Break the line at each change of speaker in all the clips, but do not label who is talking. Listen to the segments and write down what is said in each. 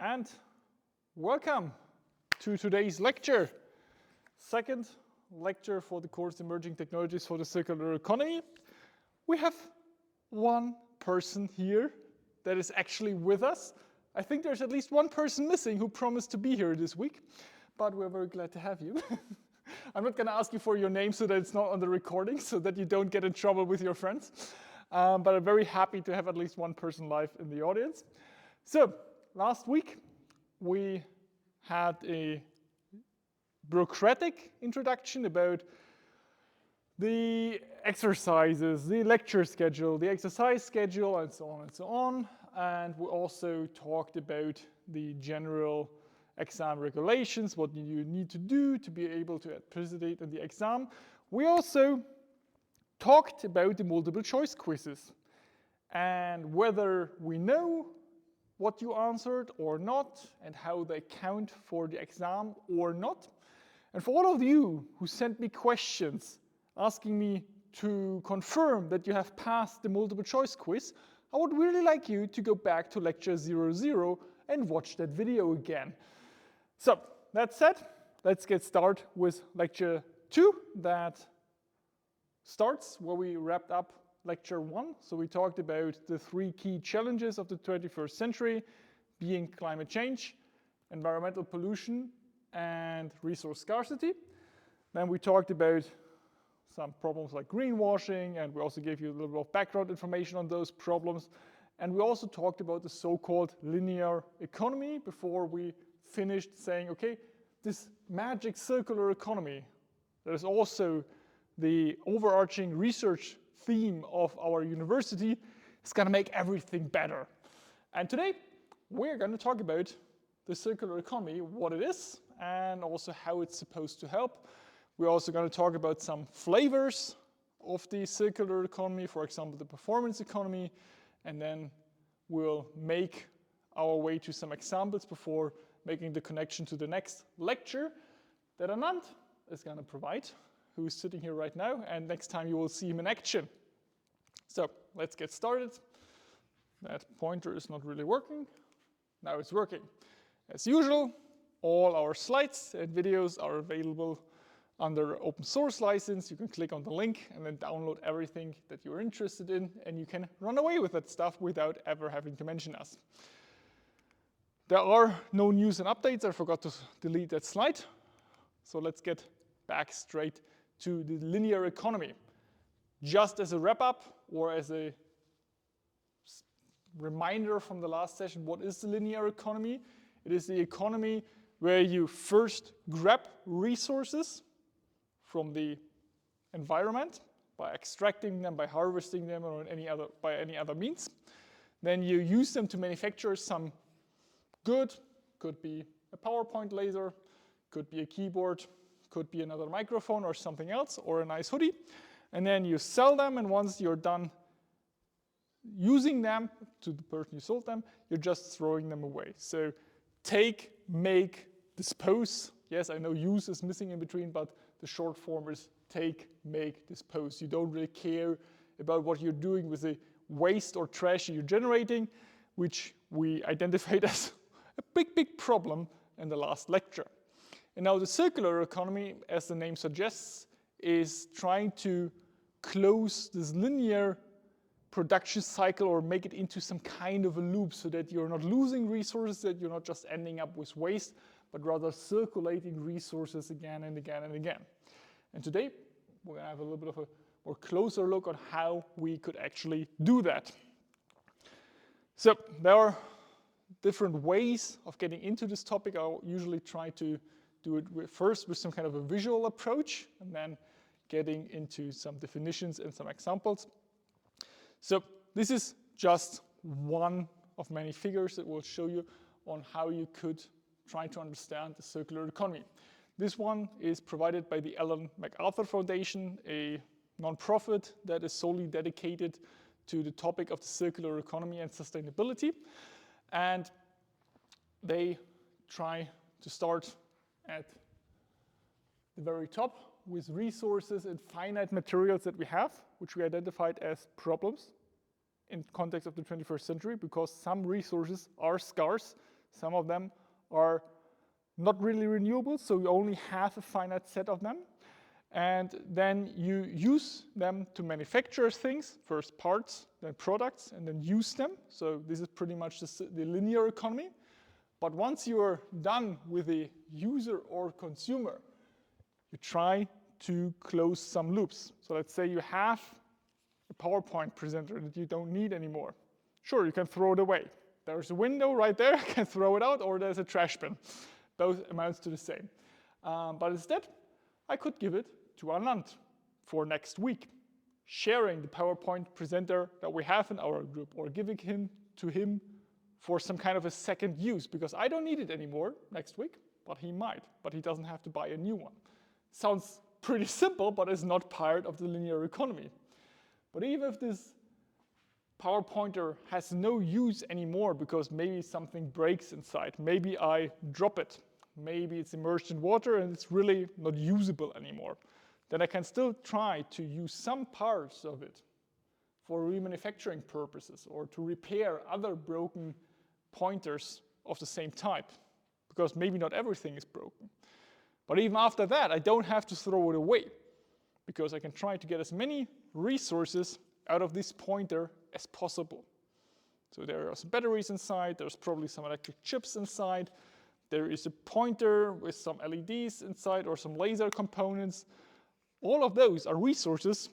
and welcome to today's lecture. Second lecture for the course Emerging Technologies for the Circular Economy. We have one person here that is actually with us. I think there's at least one person missing who promised to be here this week, but we're very glad to have you. I'm not going to ask you for your name so that it's not on the recording, so that you don't get in trouble with your friends. But I'm very happy to have at least one person live in the audience. So last week we had a bureaucratic introduction about the exercises, the lecture schedule, the exercise schedule, and so on and so on. And we also talked about the general exam regulations, what you need to do to be able to participate in the exam. We also talked about the multiple choice quizzes and whether we know what you answered or not and how they count for the exam or not. And for all of you who sent me questions asking me to confirm that you have passed the multiple choice quiz, I would really like you to go back to lecture 00 and watch that video again. So that said, let's get started with lecture 2 that starts where we wrapped up lecture 1. So we talked about the 3 key challenges of the 21st century, being climate change, environmental pollution, and resource scarcity. Then we talked about some problems like greenwashing, and we also gave you a little bit of background information on those problems. And we also talked about the so-called linear economy before we finished saying, okay, this magic circular economy, that is also the overarching research theme of our university, is going to make everything better. And today, we're going to talk about the circular economy, what it is, and also how it's supposed to help. We're also going to talk about some flavors of the circular economy, for example, the performance economy, and then we'll make our way to some examples before making the connection to the next lecture that Anand is going to provide, who is sitting here right now, and next time you will see him in action. So let's get started. That pointer is not really working. Now it's working. As usual, all our slides and videos are available under open source license. You can click on the link and then download everything that you're interested in, and you can run away with that stuff without ever having to mention us. There are no news and updates. I forgot to delete that slide. So let's get back straight to the linear economy. Just as a wrap-up or as a reminder from the last session, what is the linear economy? It is the economy where you first grab resources from the environment by extracting them, by harvesting them, or by any other means. Then you use them to manufacture some good, could be a PowerPoint laser, could be a keyboard, could be another microphone or something else, or a nice hoodie. And then you sell them, and once you're done using them to the person you sold them, you're just throwing them away. So take, make, dispose. Yes, I know use is missing in between, but the short form is take, make, dispose. You don't really care about what you're doing with the waste or trash you're generating, which we identified as a big, big problem in the last lecture. And now the circular economy, as the name suggests, is trying to close this linear production cycle or make it into some kind of a loop so that you're not losing resources, that you're not just ending up with waste, but rather circulating resources again and again and again. And today, we're going to have a little bit of a more closer look on how we could actually do that. So there are different ways of getting into this topic. I'll usually try to do it first with some kind of a visual approach, and then getting into some definitions and some examples. So this is just one of many figures that will show you on how you could try to understand the circular economy. This one is provided by the Ellen MacArthur Foundation, a nonprofit that is solely dedicated to the topic of the circular economy and sustainability. And they try to start at the very top with resources and finite materials that we have, which we identified as problems in context of the 21st century, because some resources are scarce, Some of them are not really renewable, so you only have a finite set of them. And then you use them to manufacture things, first parts, then products, and then use them. So this is pretty much the linear economy. But once you're done with the user or consumer, you try to close some loops. So let's say you have a PowerPoint presenter that you don't need anymore. Sure, you can throw it away. There's a window right there, I can throw it out, or there's a trash bin. Both amounts to the same. But instead, I could give it to Anand for next week, sharing the PowerPoint presenter that we have in our group, or giving to him for some kind of a second use, because I don't need it anymore next week, but he might, but he doesn't have to buy a new one. Sounds pretty simple, but it's not part of the linear economy. But even if this PowerPointer has no use anymore because maybe something breaks inside, maybe I drop it, maybe it's immersed in water and it's really not usable anymore, then I can still try to use some parts of it for remanufacturing purposes or to repair other broken pointers of the same type, because maybe not everything is broken. But even after that, I don't have to throw it away, because I can try to get as many resources out of this pointer as possible. So there are some batteries inside, there's probably some electric chips inside, there is a pointer with some LEDs inside or some laser components. All of those are resources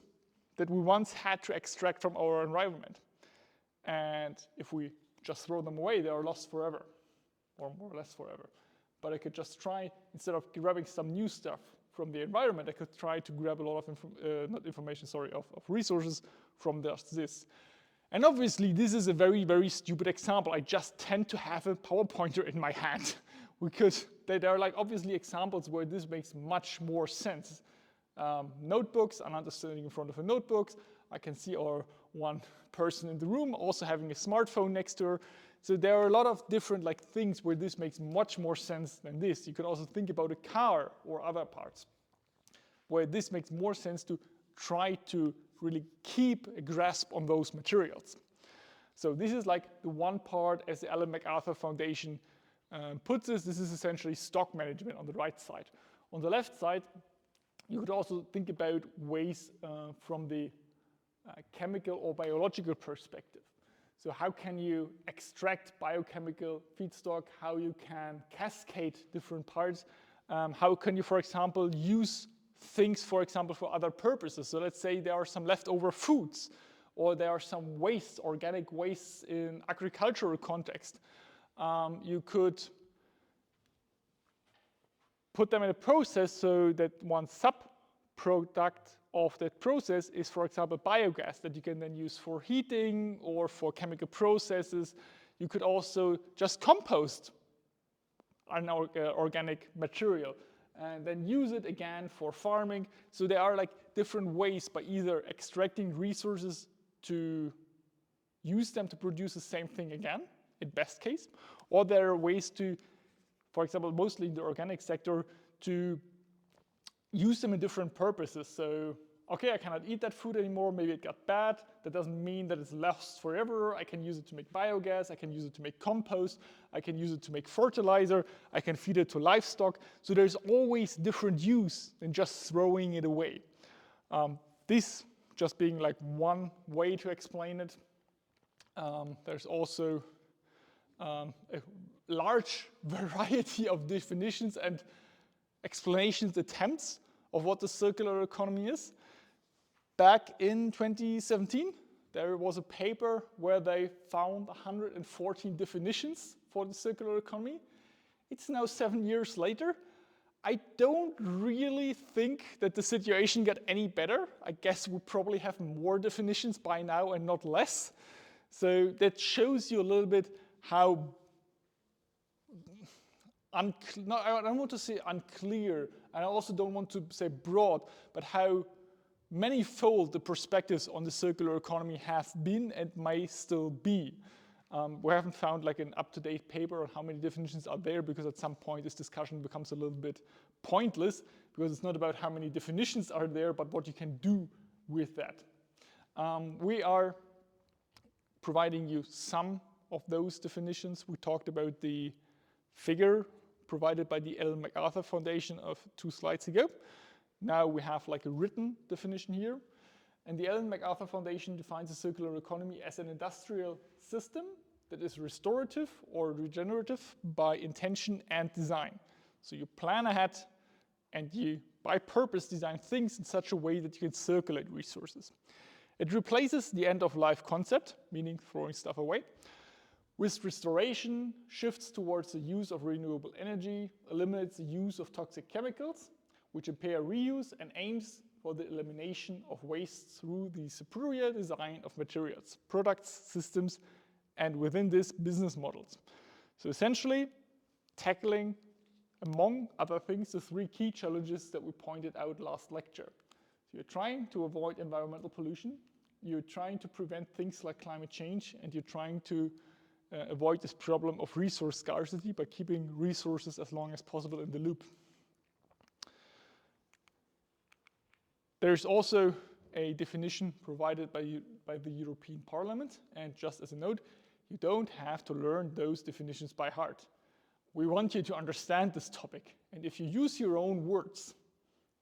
that we once had to extract from our environment. And if we just throw them away, they are lost forever, or more or less forever. But I could just try, instead of grabbing some new stuff from the environment, I could try to grab a lot of of resources from this. And obviously, this is a very, very stupid example. I just tend to have a PowerPointer in my hand. There are like obviously examples where this makes much more sense. Notebooks, I'm not standing in front of a notebook. I can see our one person in the room also having a smartphone next to her. So there are a lot of different things where this makes much more sense than this. You could also think about a car or other parts where this makes more sense to try to really keep a grasp on those materials. So this is like the one part as the Ellen MacArthur Foundation puts this. This is essentially stock management on the right side. On the left side, you could also think about ways from the chemical or biological perspective. So how can you extract biochemical feedstock, how you can cascade different parts, how can you, for example, use things, for example, for other purposes. So let's say there are some leftover foods, or there are some waste, organic wastes in agricultural context. You could put them in a process so that one sub-product of that process is, for example, biogas that you can then use for heating or for chemical processes. You could also just compost an organic material and then use it again for farming. So there are different ways by either extracting resources to use them to produce the same thing again, in best case, or there are ways to, for example, mostly in the organic sector, to use them in different purposes. So, okay, I cannot eat that food anymore, maybe it got bad. That doesn't mean that it's lost forever. I can use it to make biogas, I can use it to make compost, I can use it to make fertilizer, I can feed it to livestock. So there's always different use than just throwing it away. This just being one way to explain it. There's also a large variety of definitions and explanations, attempts of what the circular economy is. Back in 2017, there was a paper where they found 114 definitions for the circular economy. It's now 7 years later. I don't really think that the situation got any better. I guess we probably have more definitions by now and not less. So that shows you a little bit how I don't want to say unclear, and I also don't want to say broad, but how manifold the perspectives on the circular economy have been and may still be. We haven't found an up-to-date paper on how many definitions are there, because at some point this discussion becomes a little bit pointless, because it's not about how many definitions are there, but what you can do with that. We are providing you some of those definitions. We talked about the figure provided by the Ellen MacArthur Foundation of 2 slides ago. Now we have like a written definition here. And the Ellen MacArthur Foundation defines a circular economy as an industrial system that is restorative or regenerative by intention and design. So you plan ahead and you, by purpose, design things in such a way that you can circulate resources. It replaces the end-of-life concept, meaning throwing stuff away, with restoration, shifts towards the use of renewable energy, eliminates the use of toxic chemicals, which impair reuse, and aims for the elimination of waste through the superior design of materials, products, systems, and within this, business models. So essentially, tackling, among other things, the 3 key challenges that we pointed out last lecture. So you're trying to avoid environmental pollution, you're trying to prevent things like climate change, and you're trying to avoid this problem of resource scarcity by keeping resources as long as possible in the loop. There's also a definition provided by the European Parliament, and just as a note, you don't have to learn those definitions by heart. We want you to understand this topic, and if you use your own words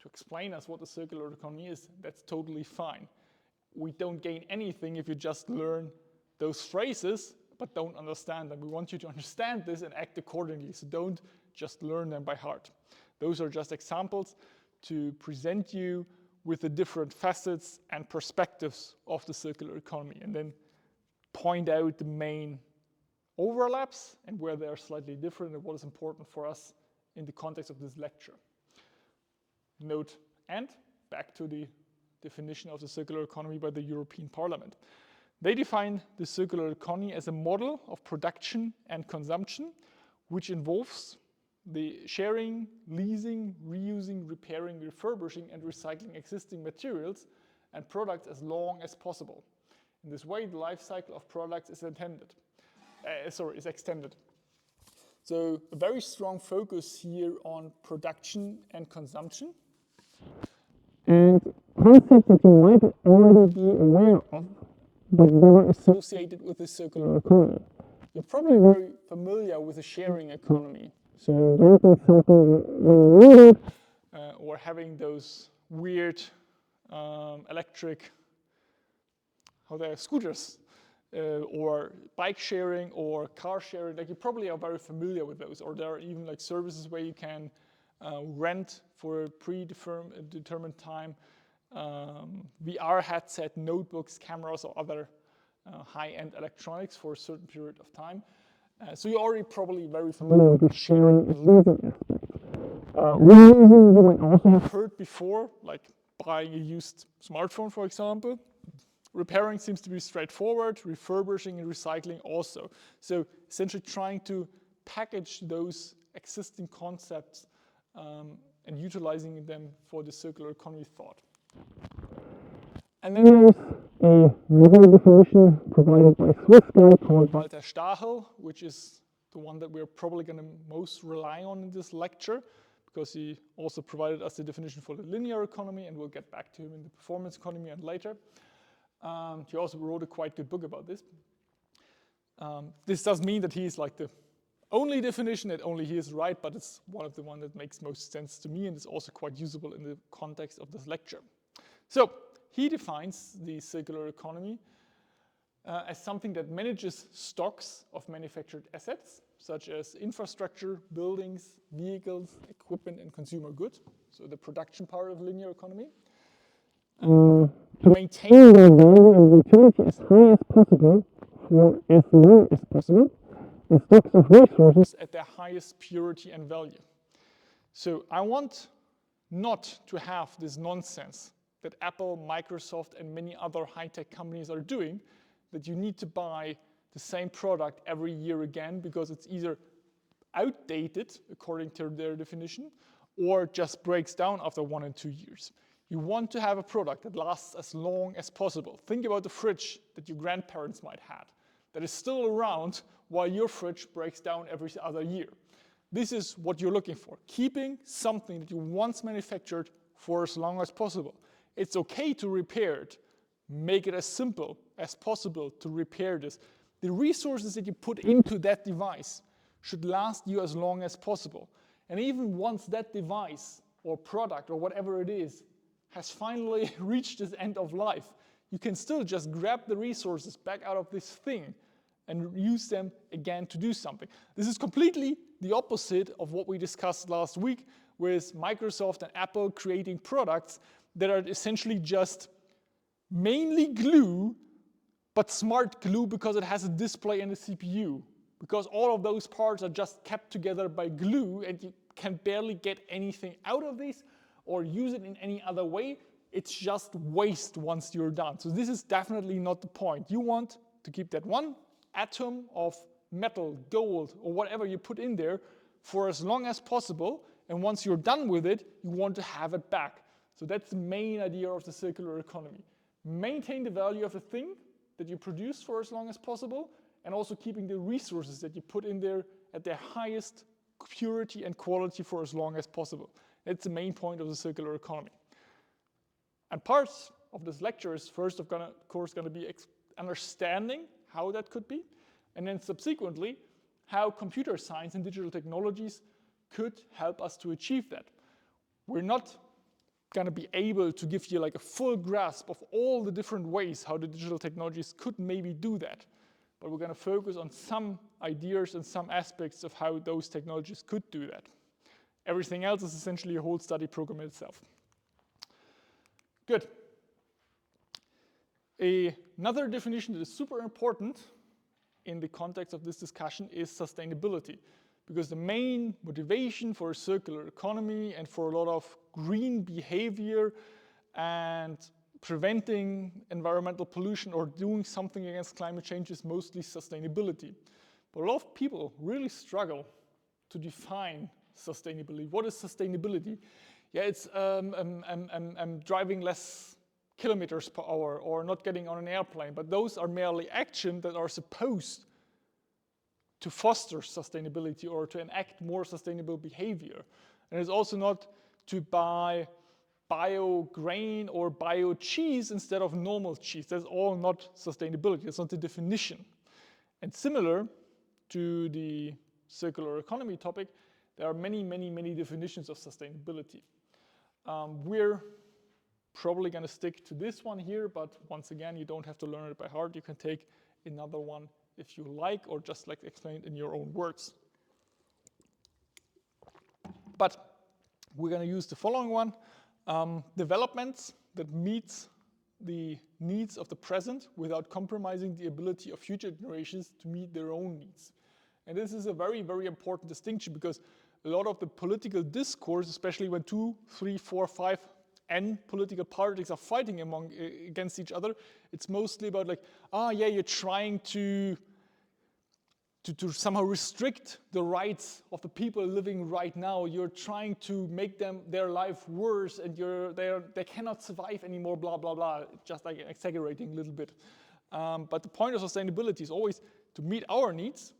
to explain us what the circular economy is, that's totally fine. We don't gain anything if you just learn those phrases but don't understand them. We want you to understand this and act accordingly, so don't just learn them by heart. Those are just examples to present you with the different facets and perspectives of the circular economy, and then point out the main overlaps and where they are slightly different and what is important for us in the context of this lecture. Note, and back to the definition of the circular economy by the European Parliament. They define the circular economy as a model of production and consumption which involves the sharing, leasing, reusing, repairing, refurbishing, and recycling existing materials and products as long as possible. In this way, the life cycle of products is extended. So a very strong focus here on production and consumption. And concepts that you might already be aware of, but they were associated with the circular economy. You're probably very familiar with the sharing economy. So renting something when you need it, or having those weird electric, scooters, or bike sharing or car sharing. Like, you probably are very familiar with those, or there are even like services where you can rent for a predetermined time VR headset, notebooks, cameras, or other high-end electronics for a certain period of time. So you're already probably very familiar with the sharing and leasing aspect. Reusing, you might also have heard before, like buying a used smartphone, for example. Repairing seems to be straightforward, refurbishing and recycling also. So essentially trying to package those existing concepts and utilizing them for the circular economy thought. And then there's a another definition provided by a Swiss guy called Walter Stachel, which is the one that we're probably going to most rely on in this lecture, because he also provided us the definition for the linear economy, and we'll get back to him in the performance economy and later. He also wrote a quite good book about this. This doesn't mean that he's like the only definition, that only he is right, but it's one of the ones that makes most sense to me and is also quite usable in the context of this lecture. So he defines the circular economy as something that manages stocks of manufactured assets, such as infrastructure, buildings, vehicles, equipment, and consumer goods. So the production part of linear economy. To maintain their value and utility as high as possible for as long as possible, and stocks of resources at their highest purity and value. So I want not to have this nonsense that Apple, Microsoft, and many other high-tech companies are doing, that you need to buy the same product every year again because it's either outdated, according to their definition, or just breaks down after 1 and 2 years. You want to have a product that lasts as long as possible. Think about the fridge that your grandparents might have, that is still around while your fridge breaks down every other year. This is what you're looking for, keeping something that you once manufactured for as long as possible. It's okay to repair it. Make it as simple as possible to repair this. The resources that you put into that device should last you as long as possible. And even once that device or product or whatever it is has finally reached its end of life, you can still just grab the resources back out of this thing and use them again to do something. This is completely the opposite of what we discussed last week with Microsoft and Apple creating products that are essentially just mainly glue, but smart glue because it has a display and a CPU. Because all of those parts are just kept together by glue and you can barely get anything out of this or use it in any other way. It's just waste once you're done. So this is definitely not the point. You want to keep that one atom of metal, gold, or whatever you put in there for as long as possible. And once you're done with it, you want to have it back. So that's the main idea of the circular economy. Maintain the value of the thing that you produce for as long as possible, and also keeping the resources that you put in there at their highest purity and quality for as long as possible. That's the main point of the circular economy. And parts of this lecture is first of course going to be understanding how that could be, and then subsequently how computer science and digital technologies could help us to achieve that. We're not going to be able to give you like a full grasp of all the different ways how the digital technologies could maybe do that, but we're going to focus on some ideas and some aspects of how those technologies could do that. Everything else is essentially a whole study program itself. Good. Another definition that is super important in the context of this discussion is sustainability, because the main motivation for a circular economy and for a lot of green behavior and preventing environmental pollution or doing something against climate change is mostly sustainability. But a lot of people really struggle to define sustainability. What is sustainability? Yeah, it's driving less kilometers per hour or not getting on an airplane, but those are merely actions that are supposed to foster sustainability or to enact more sustainable behavior. And it's also not to buy bio grain or bio cheese instead of normal cheese. That's all not sustainability. That's not the definition. And similar to the circular economy topic, there are many, many, many definitions of sustainability. We're probably going to stick to this one here, but once again, you don't have to learn it by heart. You can take another one if you like, or just like explain it in your own words. But we're going to use the following one. Developments that meets the needs of the present without compromising the ability of future generations to meet their own needs. And this is a very, very important distinction, because a lot of the political discourse, especially when 2, 3, 4, 5 political parties are fighting against each other, it's mostly about like, yeah, you're trying to somehow restrict the rights of the people living right now. You're trying to make their life worse, and they cannot survive anymore, blah, blah, blah, just like exaggerating a little bit. But the point of sustainability is always to meet our needs,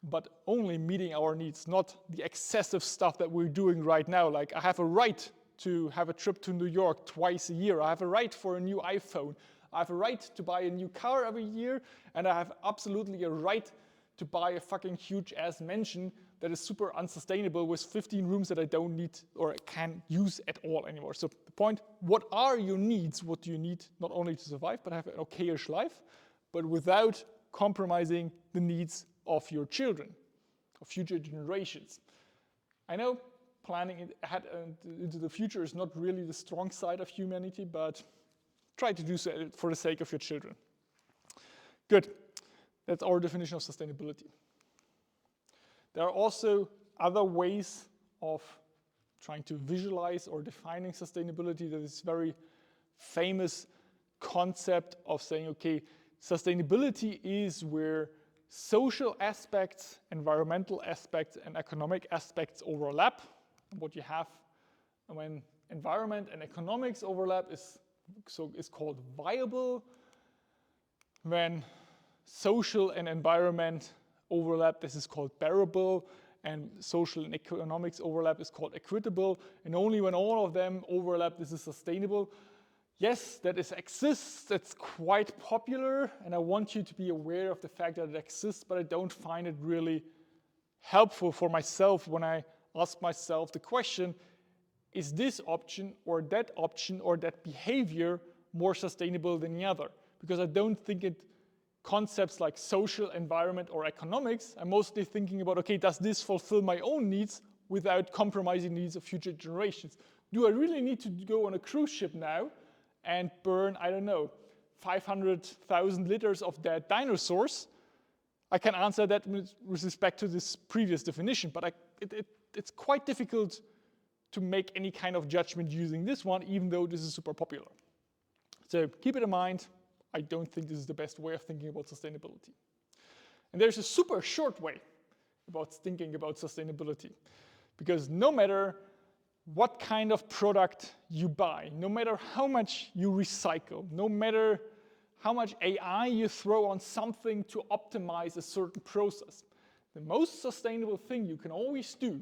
but only meeting our needs, not the excessive stuff that we're doing right now. Like, I have a right to have a trip to New York twice a year. I have a right for a new iPhone. I have a right to buy a new car every year, and I have absolutely a right to buy a fucking huge ass mansion that is super unsustainable with 15 rooms that I don't need or can't use at all anymore. So the point, what are your needs? What do you need not only to survive, but have an okayish life, but without compromising the needs of your children, of future generations? I know planning ahead into the future is not really the strong side of humanity, but try to do so for the sake of your children. Good. That's our definition of sustainability. There are also other ways of trying to visualize or defining sustainability. That is very famous concept of saying, okay, sustainability is where social aspects, environmental aspects, and economic aspects overlap. What you have when environment and economics overlap is called viable. When social and environment overlap, this is called bearable, and social and economics overlap is called equitable, and only when all of them overlap, this is sustainable. Yes, that exists, that's quite popular, and I want you to be aware of the fact that it exists, but I don't find it really helpful for myself when I ask myself the question, is this option or that behavior more sustainable than the other? Because I don't think it concepts like social, environment, or economics. I'm mostly thinking about, okay, does this fulfill my own needs without compromising the needs of future generations? Do I really need to go on a cruise ship now and burn, I don't know, 500,000 liters of dead dinosaurs? I can answer that with respect to this previous definition, but it's quite difficult to make any kind of judgment using this one, even though this is super popular. So keep it in mind, I don't think this is the best way of thinking about sustainability. And there's a super short way about thinking about sustainability, because no matter what kind of product you buy, no matter how much you recycle, no matter how much AI you throw on something to optimize a certain process, the most sustainable thing you can always do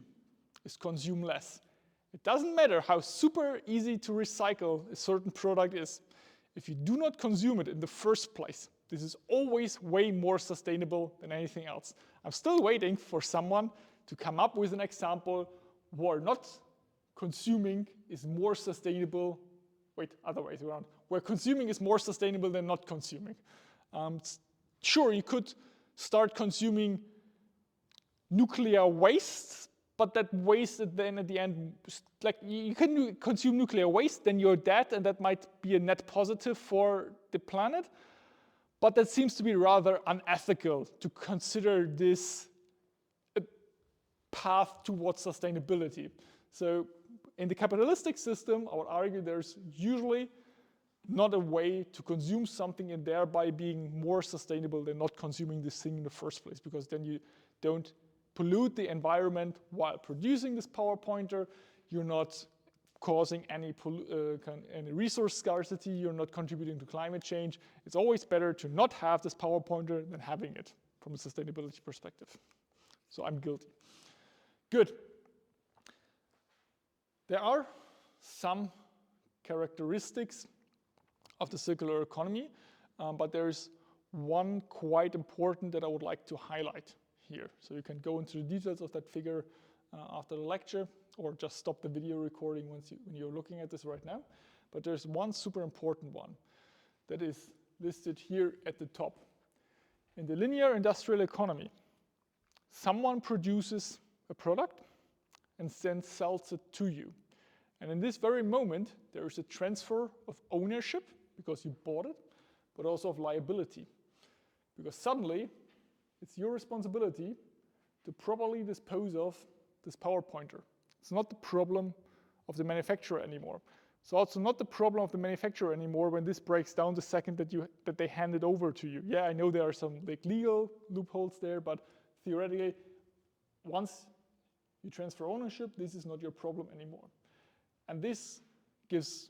is consume less. It doesn't matter how super easy to recycle a certain product is. If you do not consume it in the first place, this is always way more sustainable than anything else. I'm still waiting for someone to come up with an example where not consuming is more sustainable, other ways around, where consuming is more sustainable than not consuming. Sure, you could start consuming nuclear waste, but that waste then at the end, like you can consume nuclear waste, then you're dead, and that might be a net positive for the planet. But that seems to be rather unethical to consider this a path towards sustainability. So in the capitalistic system, I would argue there's usually not a way to consume something and thereby being more sustainable than not consuming this thing in the first place, because then you don't pollute the environment while producing this power pointer. You're not causing any resource scarcity. You're not contributing to climate change. It's always better to not have this power pointer than having it from a sustainability perspective. So I'm guilty. Good. There are some characteristics of the circular economy, but there's one quite important that I would like to highlight here. So you can go into the details of that figure after the lecture, or just stop the video recording when you're looking at this right now. But there's one super important one that is listed here at the top. In the linear industrial economy, someone produces a product and then sells it to you. And in this very moment, there is a transfer of ownership because you bought it, but also of liability. Because suddenly, it's your responsibility to properly dispose of this power pointer. It's not the problem of the manufacturer anymore. It's also not the problem of the manufacturer anymore when this breaks down the second that they hand it over to you. Yeah, I know there are some legal loopholes there, but theoretically, once you transfer ownership, this is not your problem anymore. And this gives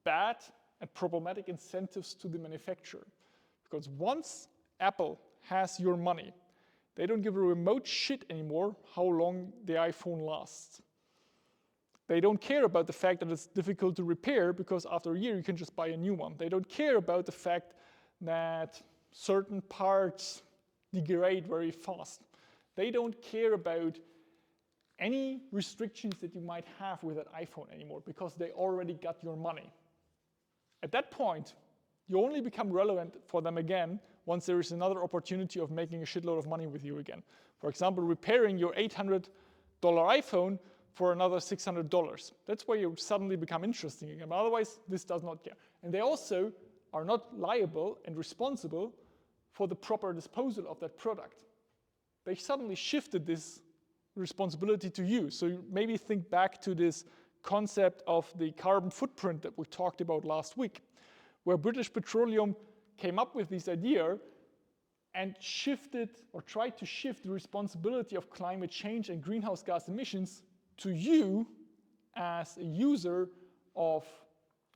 bad and problematic incentives to the manufacturer. Because once Apple has your money, they don't give a remote shit anymore how long the iPhone lasts. They don't care about the fact that it's difficult to repair because after a year you can just buy a new one. They don't care about the fact that certain parts degrade very fast. They don't care about any restrictions that you might have with that iPhone anymore because they already got your money. At that point, you only become relevant for them again once there is another opportunity of making a shitload of money with you again. For example, repairing your $800 iPhone for another $600. That's where you suddenly become interesting again. But otherwise, this does not care. And they also are not liable and responsible for the proper disposal of that product. They suddenly shifted this responsibility to you. So you maybe think back to this concept of the carbon footprint that we talked about last week, where British Petroleum came up with this idea and shifted or tried to shift the responsibility of climate change and greenhouse gas emissions to you as a user of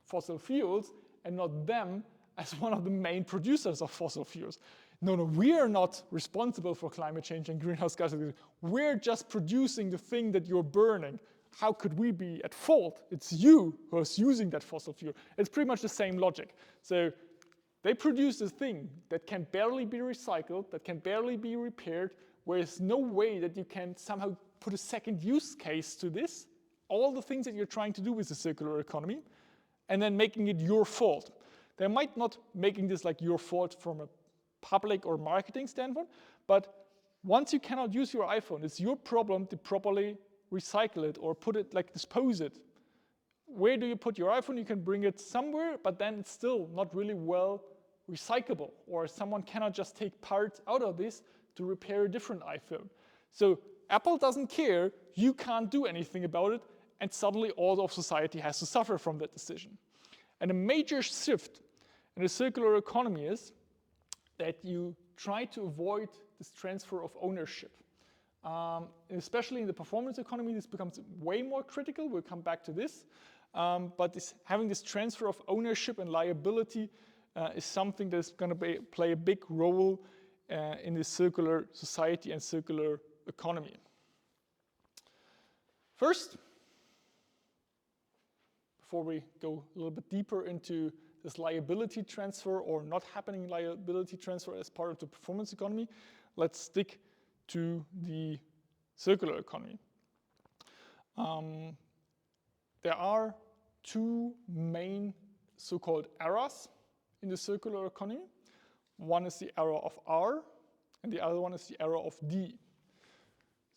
fossil fuels and not them as one of the main producers of fossil fuels. No, we are not responsible for climate change and greenhouse gas emissions. We're just producing the thing that you're burning. How could we be at fault? It's you who is using that fossil fuel. It's pretty much the same logic. So they produce a thing that can barely be recycled, that can barely be repaired, where there's no way that you can somehow put a second use case to this, all the things that you're trying to do with the circular economy, and then making it your fault. They might not making this like your fault from a public or marketing standpoint, but once you cannot use your iPhone, it's your problem to properly recycle it or put it, like dispose it. Where do you put your iPhone? You can bring it somewhere, but then it's still not really well recyclable, or someone cannot just take parts out of this to repair a different iPhone. So Apple doesn't care, you can't do anything about it, and suddenly all of society has to suffer from that decision. And a major shift in the circular economy is that you try to avoid this transfer of ownership. Especially in the performance economy, this becomes way more critical. We'll come back to this. But having this transfer of ownership and liability is something that's going to play a big role in the circular society and circular economy. First, before we go a little bit deeper into this liability transfer or not happening liability transfer as part of the performance economy, let's stick to the circular economy. There are two main so-called eras in the circular economy. One is the era of R, and the other one is the era of D.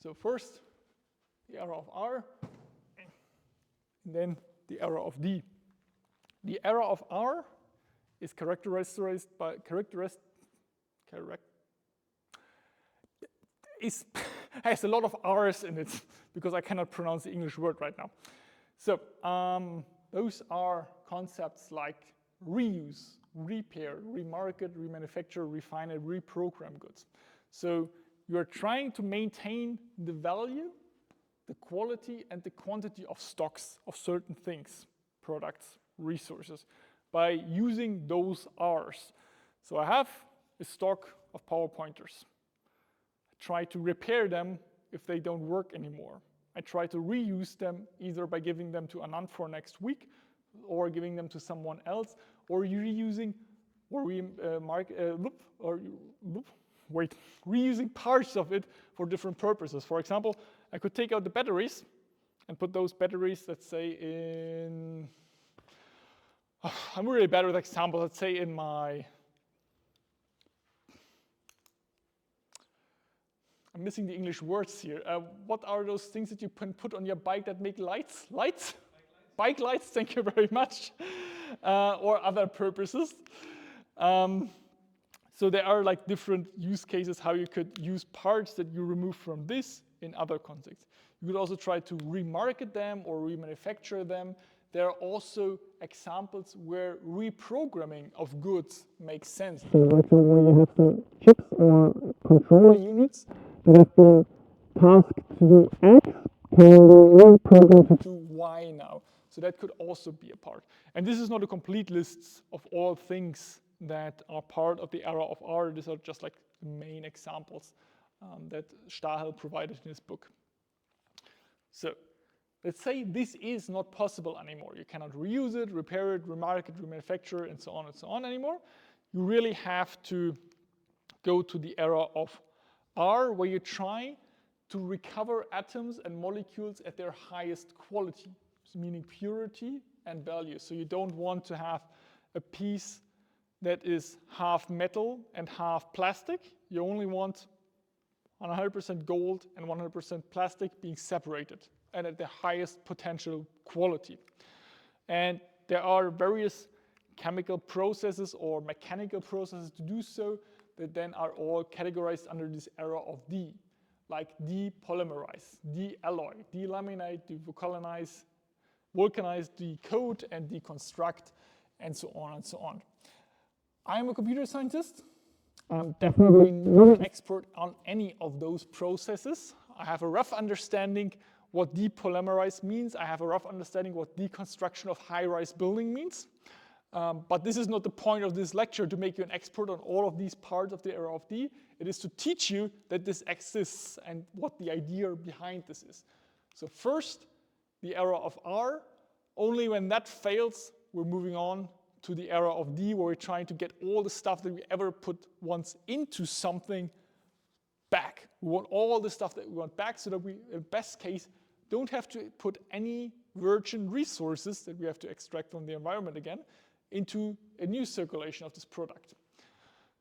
So first, the era of R, and then the era of D. The era of R is characterized by has a lot of R's in it because I cannot pronounce the English word right now. So those are concepts like reuse, repair, remarket, remanufacture, refine, and reprogram goods. So you are trying to maintain the value, the quality, and the quantity of stocks of certain things, products, resources, by using those R's. So I have a stock of PowerPointers. I try to repair them if they don't work anymore. I try to reuse them either by giving them to Anand for next week, or giving them to someone else, or reusing, or reusing parts of it for different purposes. For example, I could take out the batteries and put those batteries, let's say in, I'm really bad with examples, let's say in my, I'm missing the English words here. What are those things that you can put on your bike that make lights? Lights? Bike lights, thank you very much. Or other purposes. So there are like different use cases how you could use parts that you remove from this in other contexts. You could also try to remarket them or remanufacture them. There are also examples where reprogramming of goods makes sense. So for example, when you have the chips or controller units that have been tasked to do X, can be reprogrammed to do Y now. So that could also be a part. And this is not a complete list of all things that are part of the era of R. These are just like the main examples that Stahel provided in his book. So let's say this is not possible anymore. You cannot reuse it, repair it, remarket, remanufacture, and so on anymore. You really have to go to the era of R, where you try to recover atoms and molecules at their highest quality, meaning purity and value. So you don't want to have a piece that is half metal and half plastic. You only want 100% gold and 100% plastic being separated and at the highest potential quality. And there are various chemical processes or mechanical processes to do so that then are all categorized under this era of D, like depolymerize, de-alloy, delaminate, devulcanize, vulcanize, decode, and deconstruct, and so on and so on. I'm a computer scientist. I'm definitely not an expert on any of those processes. I have a rough understanding what depolymerize means. I have a rough understanding what deconstruction of high-rise building means. But this is not the point of this lecture to make you an expert on all of these parts of the era of D. It is to teach you that this exists and what the idea behind this is. So first, the era of R. Only when that fails, we're moving on to the era of D, where we're trying to get all the stuff that we ever put once into something back. We want all the stuff that we want back so that we, in best case, don't have to put any virgin resources that we have to extract from the environment again into a new circulation of this product.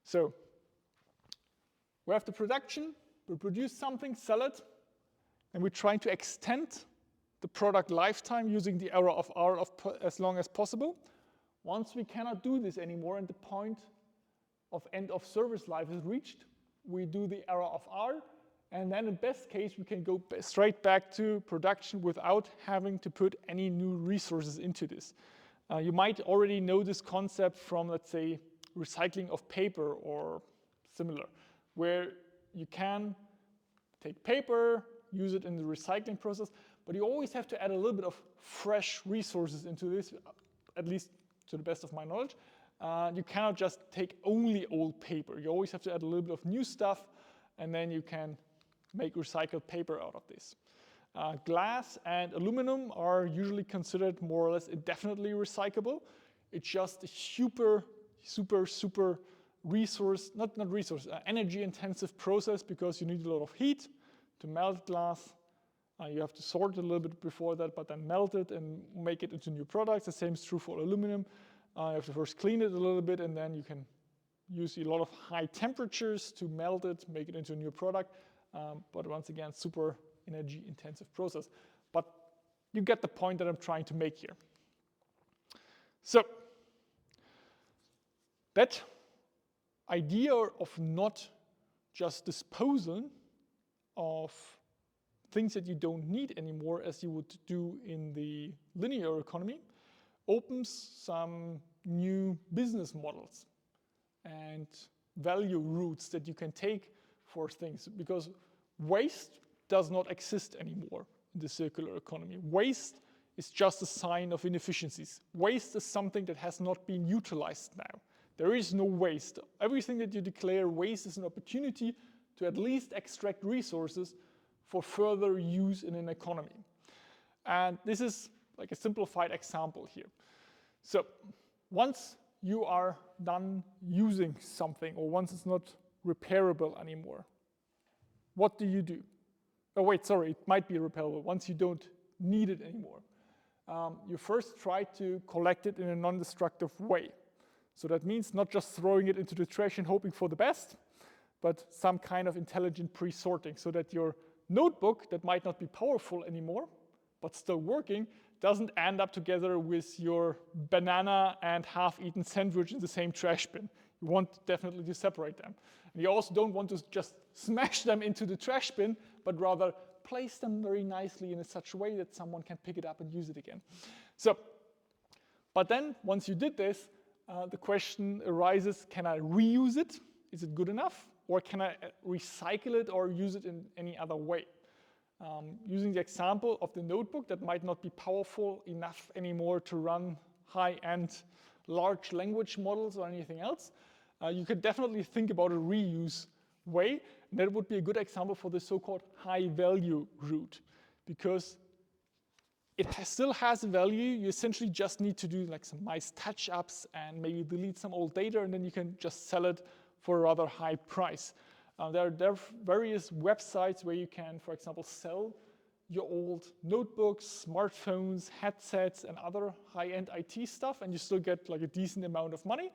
So we have the production, we produce something, sell it, and we're trying to extend the product lifetime using the error of R as long as possible. Once we cannot do this anymore and the point of end of service life is reached, we do the error of R, and then in best case we can go straight back to production without having to put any new resources into this. You might already know this concept from, let's say, recycling of paper or similar, where you can take paper, use it in the recycling process, but you always have to add a little bit of fresh resources into this, at least to the best of my knowledge. You cannot just take only old paper. You always have to add a little bit of new stuff, and then you can make recycled paper out of this. Glass and aluminum are usually considered more or less indefinitely recyclable. It's just a super resource, not resource, energy intensive process because you need a lot of heat to melt glass. You have to sort it a little bit before that, but then melt it and make it into new products. The same is true for aluminum. You have to first clean it a little bit, and then you can use a lot of high temperatures to melt it, make it into a new product. But once again, super energy intensive process. But you get the point that I'm trying to make here. So that idea of not just disposal of things that you don't need anymore as you would do in the linear economy opens some new business models and value routes that you can take for things, because waste does not exist anymore in the circular economy. Waste is just a sign of inefficiencies. Waste is something that has not been utilized now. There is no waste. Everything that you declare waste is an opportunity to at least extract resources for further use in an economy. And this is like a simplified example here. So once you are done using something, or once it's not repairable anymore, what do? Oh wait, sorry, it might be repairable. Once you don't need it anymore, you first try to collect it in a non-destructive way. So that means not just throwing it into the trash and hoping for the best, but some kind of intelligent pre-sorting so that your notebook that might not be powerful anymore, but still working, doesn't end up together with your banana and half-eaten sandwich in the same trash bin. You want definitely to separate them. And you also don't want to just smash them into the trash bin, but rather place them very nicely in such a way that someone can pick it up and use it again. So, but then once you did this, the question arises, can I reuse it? Is it good enough? Or can I recycle it or use it in any other way? Using the example of the notebook that might not be powerful enough anymore to run high-end large language models or anything else, you could definitely think about a reuse way. And that would be a good example for the so-called high-value route, because it still has a value. You essentially just need to do like some nice touch-ups and maybe delete some old data, and then you can just sell it for a rather high price. There are various websites where you can, for example, sell your old notebooks, smartphones, headsets, and other high-end IT stuff, and you still get like a decent amount of money.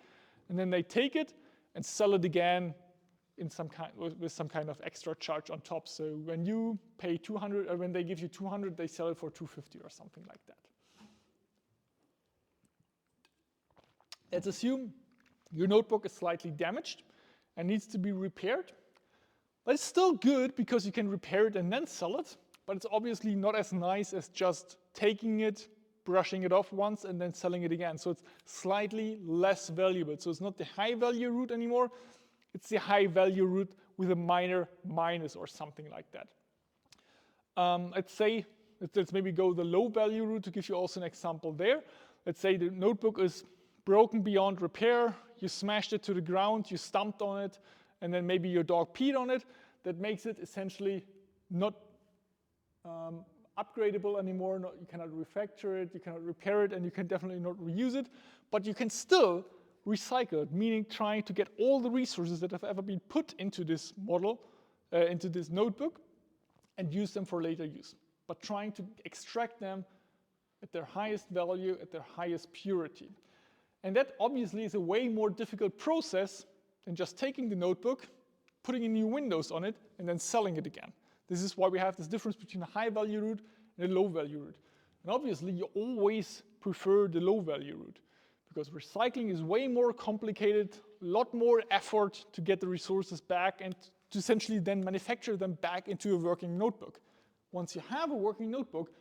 And then they take it and sell it again in some kind, with some kind of extra charge on top. So when you pay 200, or when they give you 200, they sell it for 250 or something like that. Let's assume your notebook is slightly damaged and needs to be repaired. But it's still good because you can repair it and then sell it, but it's obviously not as nice as just taking it, brushing it off once, and then selling it again. So it's slightly less valuable. So it's not the high value route anymore, it's the high value route with a minor minus or something like that. Let's maybe go the low value route to give you also an example there. Let's say the notebook is broken beyond repair, you smashed it to the ground, you stomped on it, and then maybe your dog peed on it. That makes it essentially not upgradable anymore. You cannot refactor it, you cannot repair it, and you can definitely not reuse it. But you can still recycle it, meaning trying to get all the resources that have ever been put into this model into this notebook and use them for later use, but trying to extract them at their highest value, at their highest purity. And that obviously is a way more difficult process than just taking the notebook, putting in new windows on it, and then selling it again. This is why we have this difference between a high value route and a low value route. And obviously you always prefer the low value route because recycling is way more complicated, a lot more effort to get the resources back and to essentially then manufacture them back into a working notebook. Once you have a working notebook,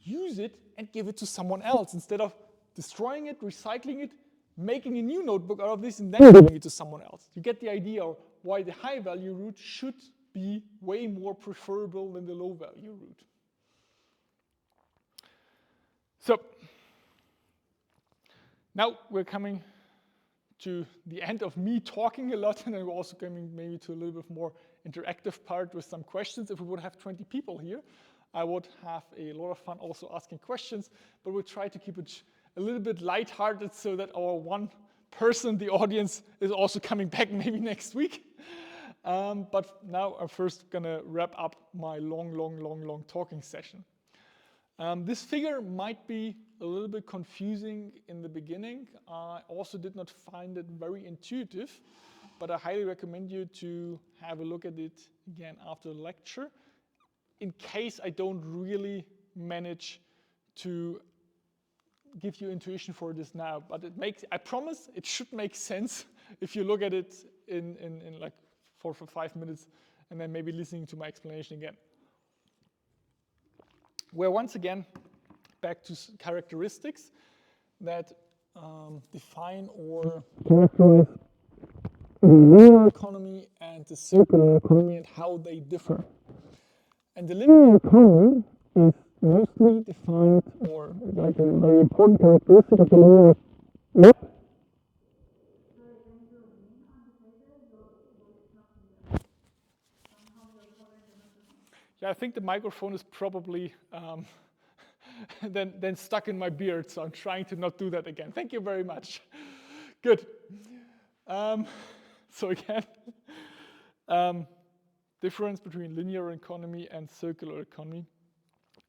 use it and give it to someone else instead of destroying it, recycling it, making a new notebook out of this and then giving it to someone else. You get the idea of why the high value route should be way more preferable than the low value route. So now we're coming to the end of me talking a lot, and then we're also coming maybe to a little bit more interactive part with some questions. If we would have 20 people here, I would have a lot of fun also asking questions, but we'll try to keep it a little bit lighthearted so that our one person, the audience, is also coming back maybe next week. But now I'm first gonna wrap up my long talking session. This figure might be a little bit confusing in the beginning. I also did not find it very intuitive, but I highly recommend you to have a look at it again after the lecture in case I don't really manage to give you intuition for this now. But it makes, I promise it should make sense if you look at it in like 4 or 5 minutes and then maybe listening to my explanation again. We're once again back to characteristics that define or characterize the linear economy and the circular economy and how they differ. And the linear economy is mostly defined, or like a very important characteristic of the linear map. Yeah, I think the microphone is probably then stuck in my beard, so I'm trying to not do that again. Thank you very much. Good. So again, difference between linear economy and circular economy,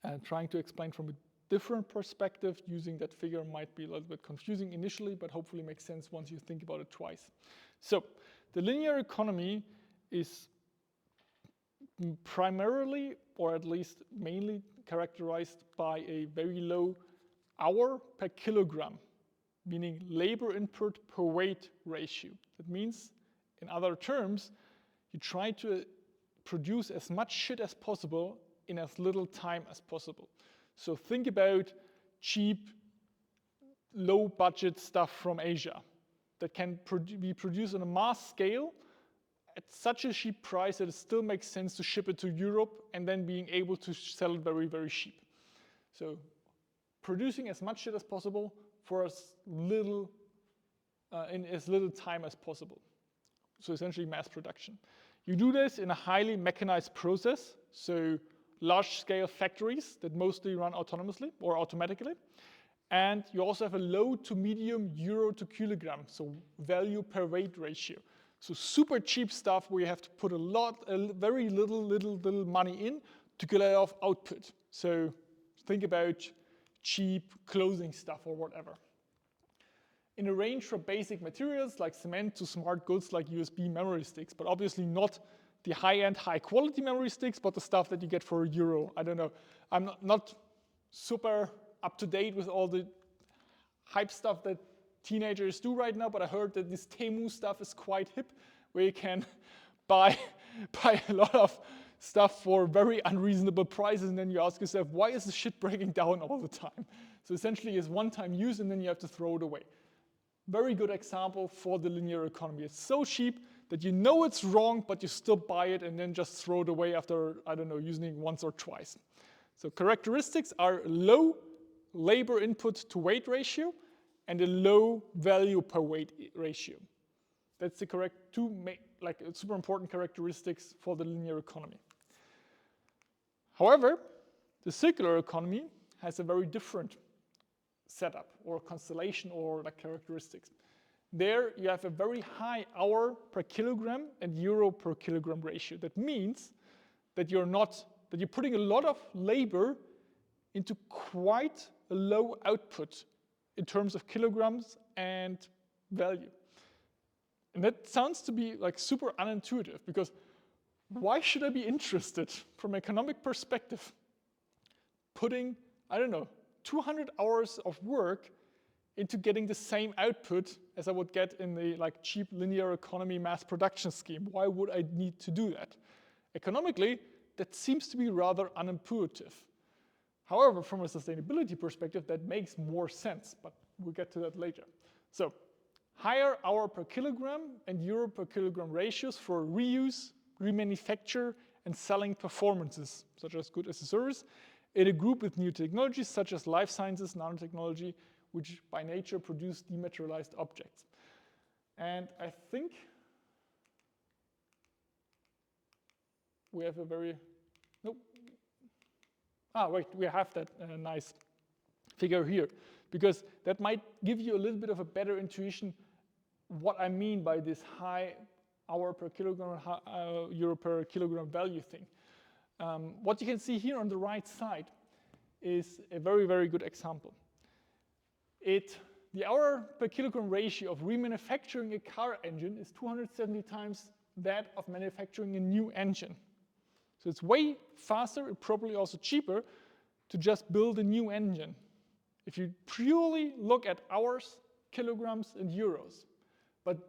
and trying to explain from a different perspective. Using that figure might be a little bit confusing initially, but hopefully makes sense once you think about it twice. So the linear economy is primarily, or at least mainly, characterized by a very low hour per kilogram, meaning labor input per weight ratio. That means, in other terms, you try to produce as much shit as possible in as little time as possible. So think about cheap, low budget stuff from Asia that can be produced on a mass scale at such a cheap price that it still makes sense to ship it to Europe and then being able to sell it very, very cheap. So producing as much shit as possible for as little, in as little time as possible. So essentially mass production. You do this in a highly mechanized process, so large-scale factories that mostly run autonomously or automatically. And you also have a low to medium euro to kilogram, so value per weight ratio. So super cheap stuff where you have to put very little money in to get off output. So think about cheap clothing stuff or whatever. In a range from basic materials like cement to smart goods like USB memory sticks, but obviously not the high-end, high-quality memory sticks, but the stuff that you get for €1. I don't know. I'm not super up-to-date with all the hype stuff that teenagers do right now, but I heard that this Temu stuff is quite hip, where you can buy a lot of stuff for very unreasonable prices, and then you ask yourself, why is the shit breaking down all the time? So essentially it's one-time use, and then you have to throw it away. Very good example for the linear economy. It's so cheap that you know it's wrong, but you still buy it and then just throw it away after, I don't know, using it once or twice. So characteristics are low labor input to weight ratio and a low value per weight ratio. That's the correct two super important characteristics for the linear economy. However, the circular economy has a very different setup or constellation or like characteristics. there you have a very high hour per kilogram and euro per kilogram ratio. That means that you're putting a lot of labor into quite a low output in terms of kilograms and value. And that sounds to be like super unintuitive, because why should I be interested from an economic perspective putting, I don't know, 200 hours of work into getting the same output as I would get in the like cheap linear economy mass production scheme? Why would I need to do that? Economically, that seems to be rather unintuitive. However, from a sustainability perspective, that makes more sense, but we'll get to that later. So, higher hour per kilogram and euro per kilogram ratios for reuse, remanufacture, and selling performances, such as goods as a service, in a group with new technologies such as life sciences, nanotechnology, which by nature produce dematerialized objects. And I think we have a very, nope. Wait, we have that nice figure here, because that might give you a little bit of a better intuition what I mean by this high hour per kilogram, euro per kilogram value thing. What you can see here on the right side is a very, very good example. The hour per kilogram ratio of remanufacturing a car engine is 270 times that of manufacturing a new engine. So it's way faster and probably also cheaper to just build a new engine, if you purely look at hours, kilograms, and euros. But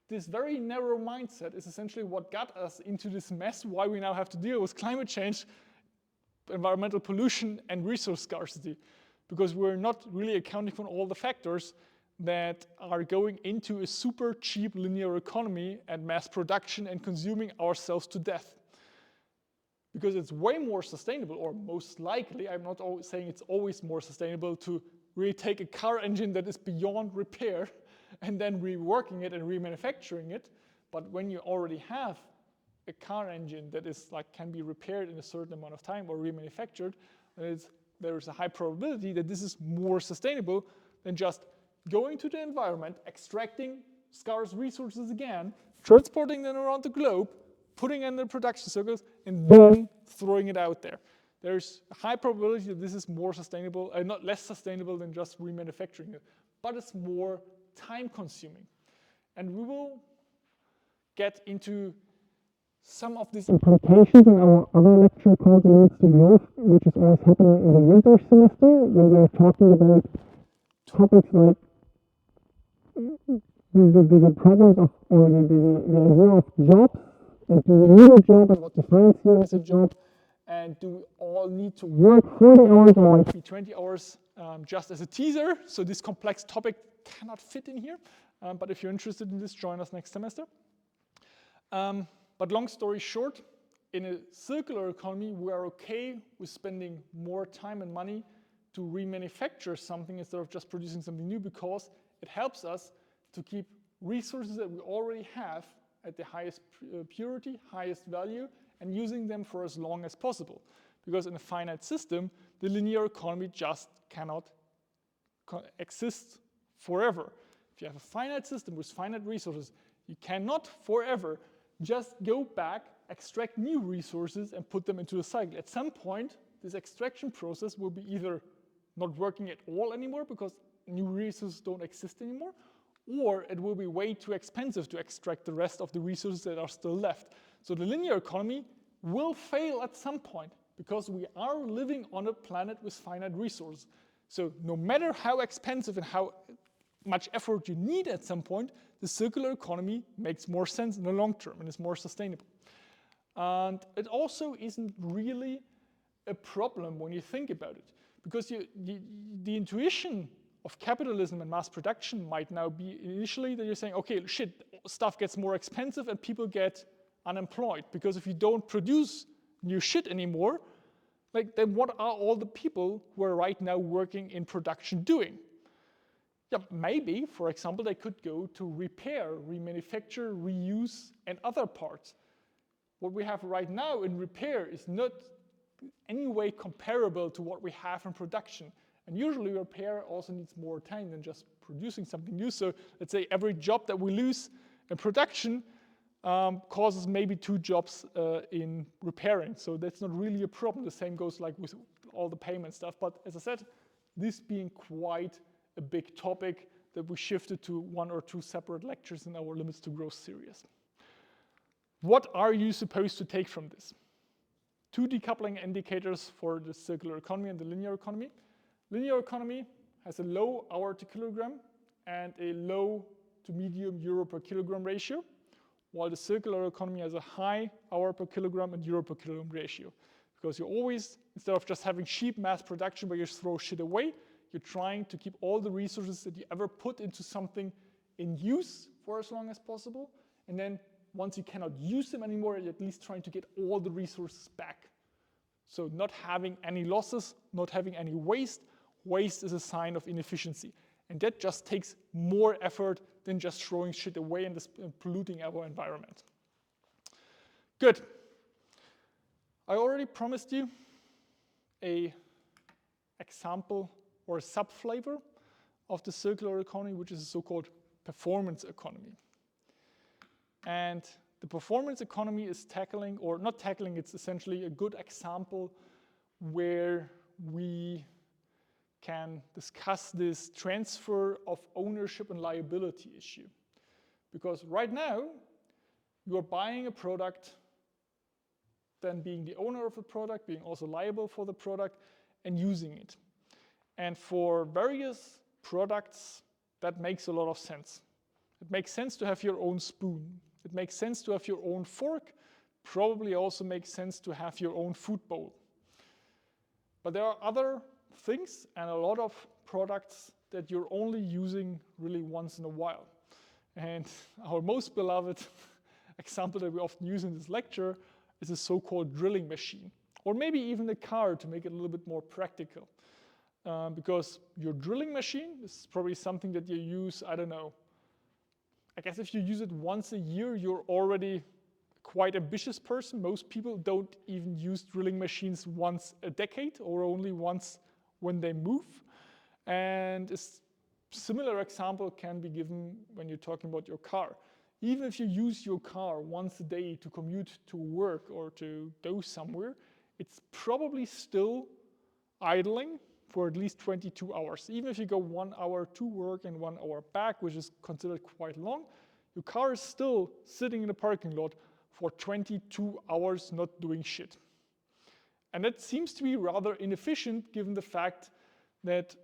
this very narrow mindset is essentially what got us into this mess, why we now have to deal with climate change, environmental pollution, and resource scarcity, because we're not really accounting for all the factors that are going into a super cheap linear economy and mass production and consuming ourselves to death. Because it's way more sustainable, or most likely, I'm not saying it's always more sustainable, to really take a car engine that is beyond repair and then reworking it and remanufacturing it. But when you already have a car engine that is can be repaired in a certain amount of time or remanufactured, there is a high probability that this is more sustainable than just going to the environment, extracting scarce resources again, transporting them around the globe, putting in the production circles, and then throwing it out there. There's a high probability that this is more sustainable, not less sustainable than just remanufacturing it, but it's more time consuming. And we will get into some of these implications in our other lecture called Leads to Growth, which is always happening in the winter semester, when we're talking about topics like the problems of, or the idea of jobs, and do we need a job, and what defines here as a job, and do we all need to work 40 hours or might be 20 hours, just as a teaser. So this complex topic cannot fit in here, but if you're interested in this, join us next semester. But long story short, in a circular economy, we are okay with spending more time and money to remanufacture something instead of just producing something new, because it helps us to keep resources that we already have at the highest purity, highest value, and using them for as long as possible. Because in a finite system, the linear economy just cannot exist forever. If you have a finite system with finite resources, you cannot forever just go back, extract new resources, and put them into a cycle. At some point, this extraction process will be either not working at all anymore because new resources don't exist anymore, or it will be way too expensive to extract the rest of the resources that are still left. So the linear economy will fail at some point, because we are living on a planet with finite resources. So no matter how expensive and how much effort you need at some point, the circular economy makes more sense in the long term and is more sustainable. And it also isn't really a problem when you think about it, because the intuition of capitalism and mass production might now be initially that you're saying, okay, shit, stuff gets more expensive and people get unemployed, because if you don't produce new shit anymore, then what are all the people who are right now working in production doing? Yeah, maybe, for example, they could go to repair, remanufacture, reuse, and other parts. What we have right now in repair is not any way comparable to what we have in production. And usually repair also needs more time than just producing something new. So let's say every job that we lose in production causes maybe 2 jobs in repairing. So that's not really a problem. The same goes like with all the payment stuff. But as I said, this being quite a big topic that we shifted to 1 or 2 separate lectures in our Limits to Growth series. What are you supposed to take from this? 2 decoupling indicators for the circular economy and the linear economy. Linear economy has a low hour to kilogram and a low to medium euro per kilogram ratio, while the circular economy has a high hour per kilogram and euro per kilogram ratio. Because you always, instead of just having cheap mass production where you throw shit away, you're trying to keep all the resources that you ever put into something in use for as long as possible. And then once you cannot use them anymore, you're at least trying to get all the resources back. So not having any losses, not having any waste. Waste is a sign of inefficiency. And that just takes more effort than just throwing shit away and polluting our environment. Good. I already promised you an example or a sub-flavor of the circular economy, which is a so-called performance economy. And the performance economy is tackling, or not tackling, it's essentially a good example where we can discuss this transfer of ownership and liability issue. Because right now, you're buying a product, then being the owner of the product, being also liable for the product, and using it. And for various products, that makes a lot of sense. It makes sense to have your own spoon. It makes sense to have your own fork. Probably also makes sense to have your own food bowl. But there are other things and a lot of products that you're only using really once in a while. And our most beloved example that we often use in this lecture is a so-called drilling machine, or maybe even a car to make it a little bit more practical. Because your drilling machine is probably something that you use, I don't know, I guess if you use it once a year, you're already quite ambitious person. Most people don't even use drilling machines once a decade or only once when they move. And a similar example can be given when you're talking about your car. Even if you use your car once a day to commute to work or to go somewhere, it's probably still idling for at least 22 hours. Even if you go 1 hour to work and 1 hour back, which is considered quite long, your car is still sitting in a parking lot for 22 hours not doing shit. And that seems to be rather inefficient given the fact that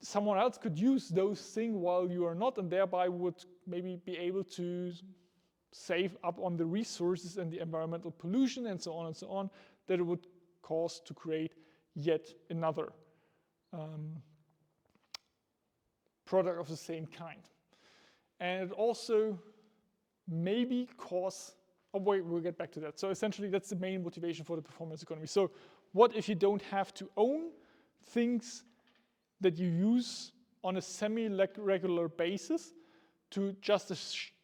someone else could use those things while you are not, and thereby would maybe be able to save up on the resources and the environmental pollution and so on that it would cause to create yet another product of the same kind. And it also maybe cause, oh wait, we'll get back to that. So essentially that's the main motivation for the performance economy. So what if you don't have to own things that you use on a semi-regular basis to just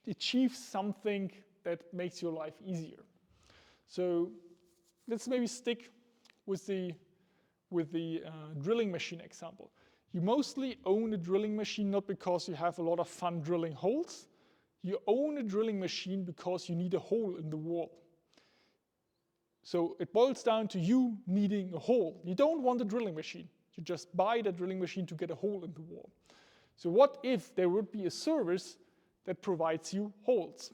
achieve something that makes your life easier? So let's maybe stick with the drilling machine example. You mostly own a drilling machine not because you have a lot of fun drilling holes. You own a drilling machine because you need a hole in the wall. So it boils down to you needing a hole. You don't want a drilling machine. You just buy the drilling machine to get a hole in the wall. So what if there would be a service that provides you holes?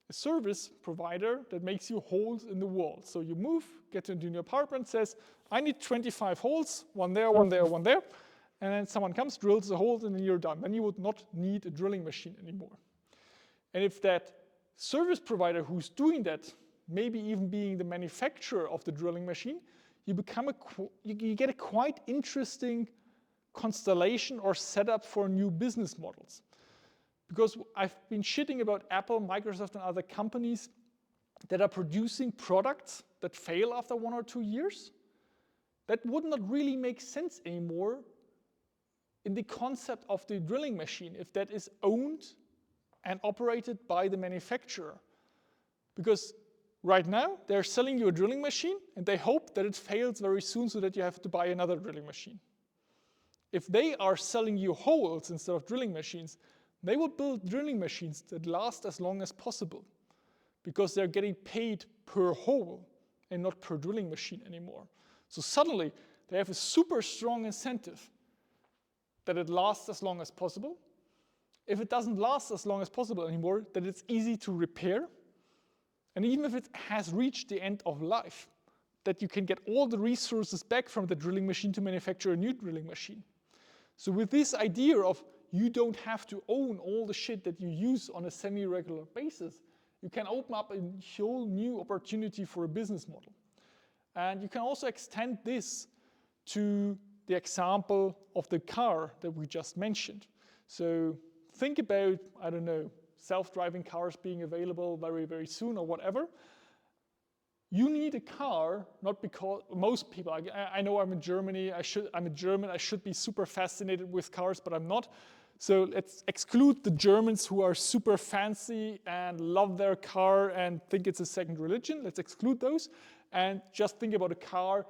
A service provider that makes you holes in the wall. So you move, get into your apartment, says, I need 25 holes, one there, one there, one there. And then someone comes, drills the holes, and then you're done. Then you would not need a drilling machine anymore. And if that service provider who's doing that, maybe even being the manufacturer of the drilling machine, you get a quite interesting constellation or setup for new business models. Because I've been shitting about Apple, Microsoft, and other companies that are producing products that fail after 1 or 2 years. That would not really make sense anymore in the concept of the drilling machine if that is owned and operated by the manufacturer. Because right now, they're selling you a drilling machine and they hope that it fails very soon so that you have to buy another drilling machine. If they are selling you holes instead of drilling machines, they will build drilling machines that last as long as possible because they're getting paid per hole and not per drilling machine anymore. So suddenly, they have a super strong incentive that it lasts as long as possible. If it doesn't last as long as possible anymore, that it's easy to repair. And even if it has reached the end of life, that you can get all the resources back from the drilling machine to manufacture a new drilling machine. So with this idea of you don't have to own all the shit that you use on a semi-regular basis, you can open up a whole new opportunity for a business model. And you can also extend this to the example of the car that we just mentioned. So think about, I don't know, self-driving cars being available very, very soon or whatever. You need a car, not because most people, I know I'm in Germany, I'm a German, I should be super fascinated with cars, but I'm not. So let's exclude the Germans who are super fancy and love their car and think it's a second religion. Let's exclude those and just think about a car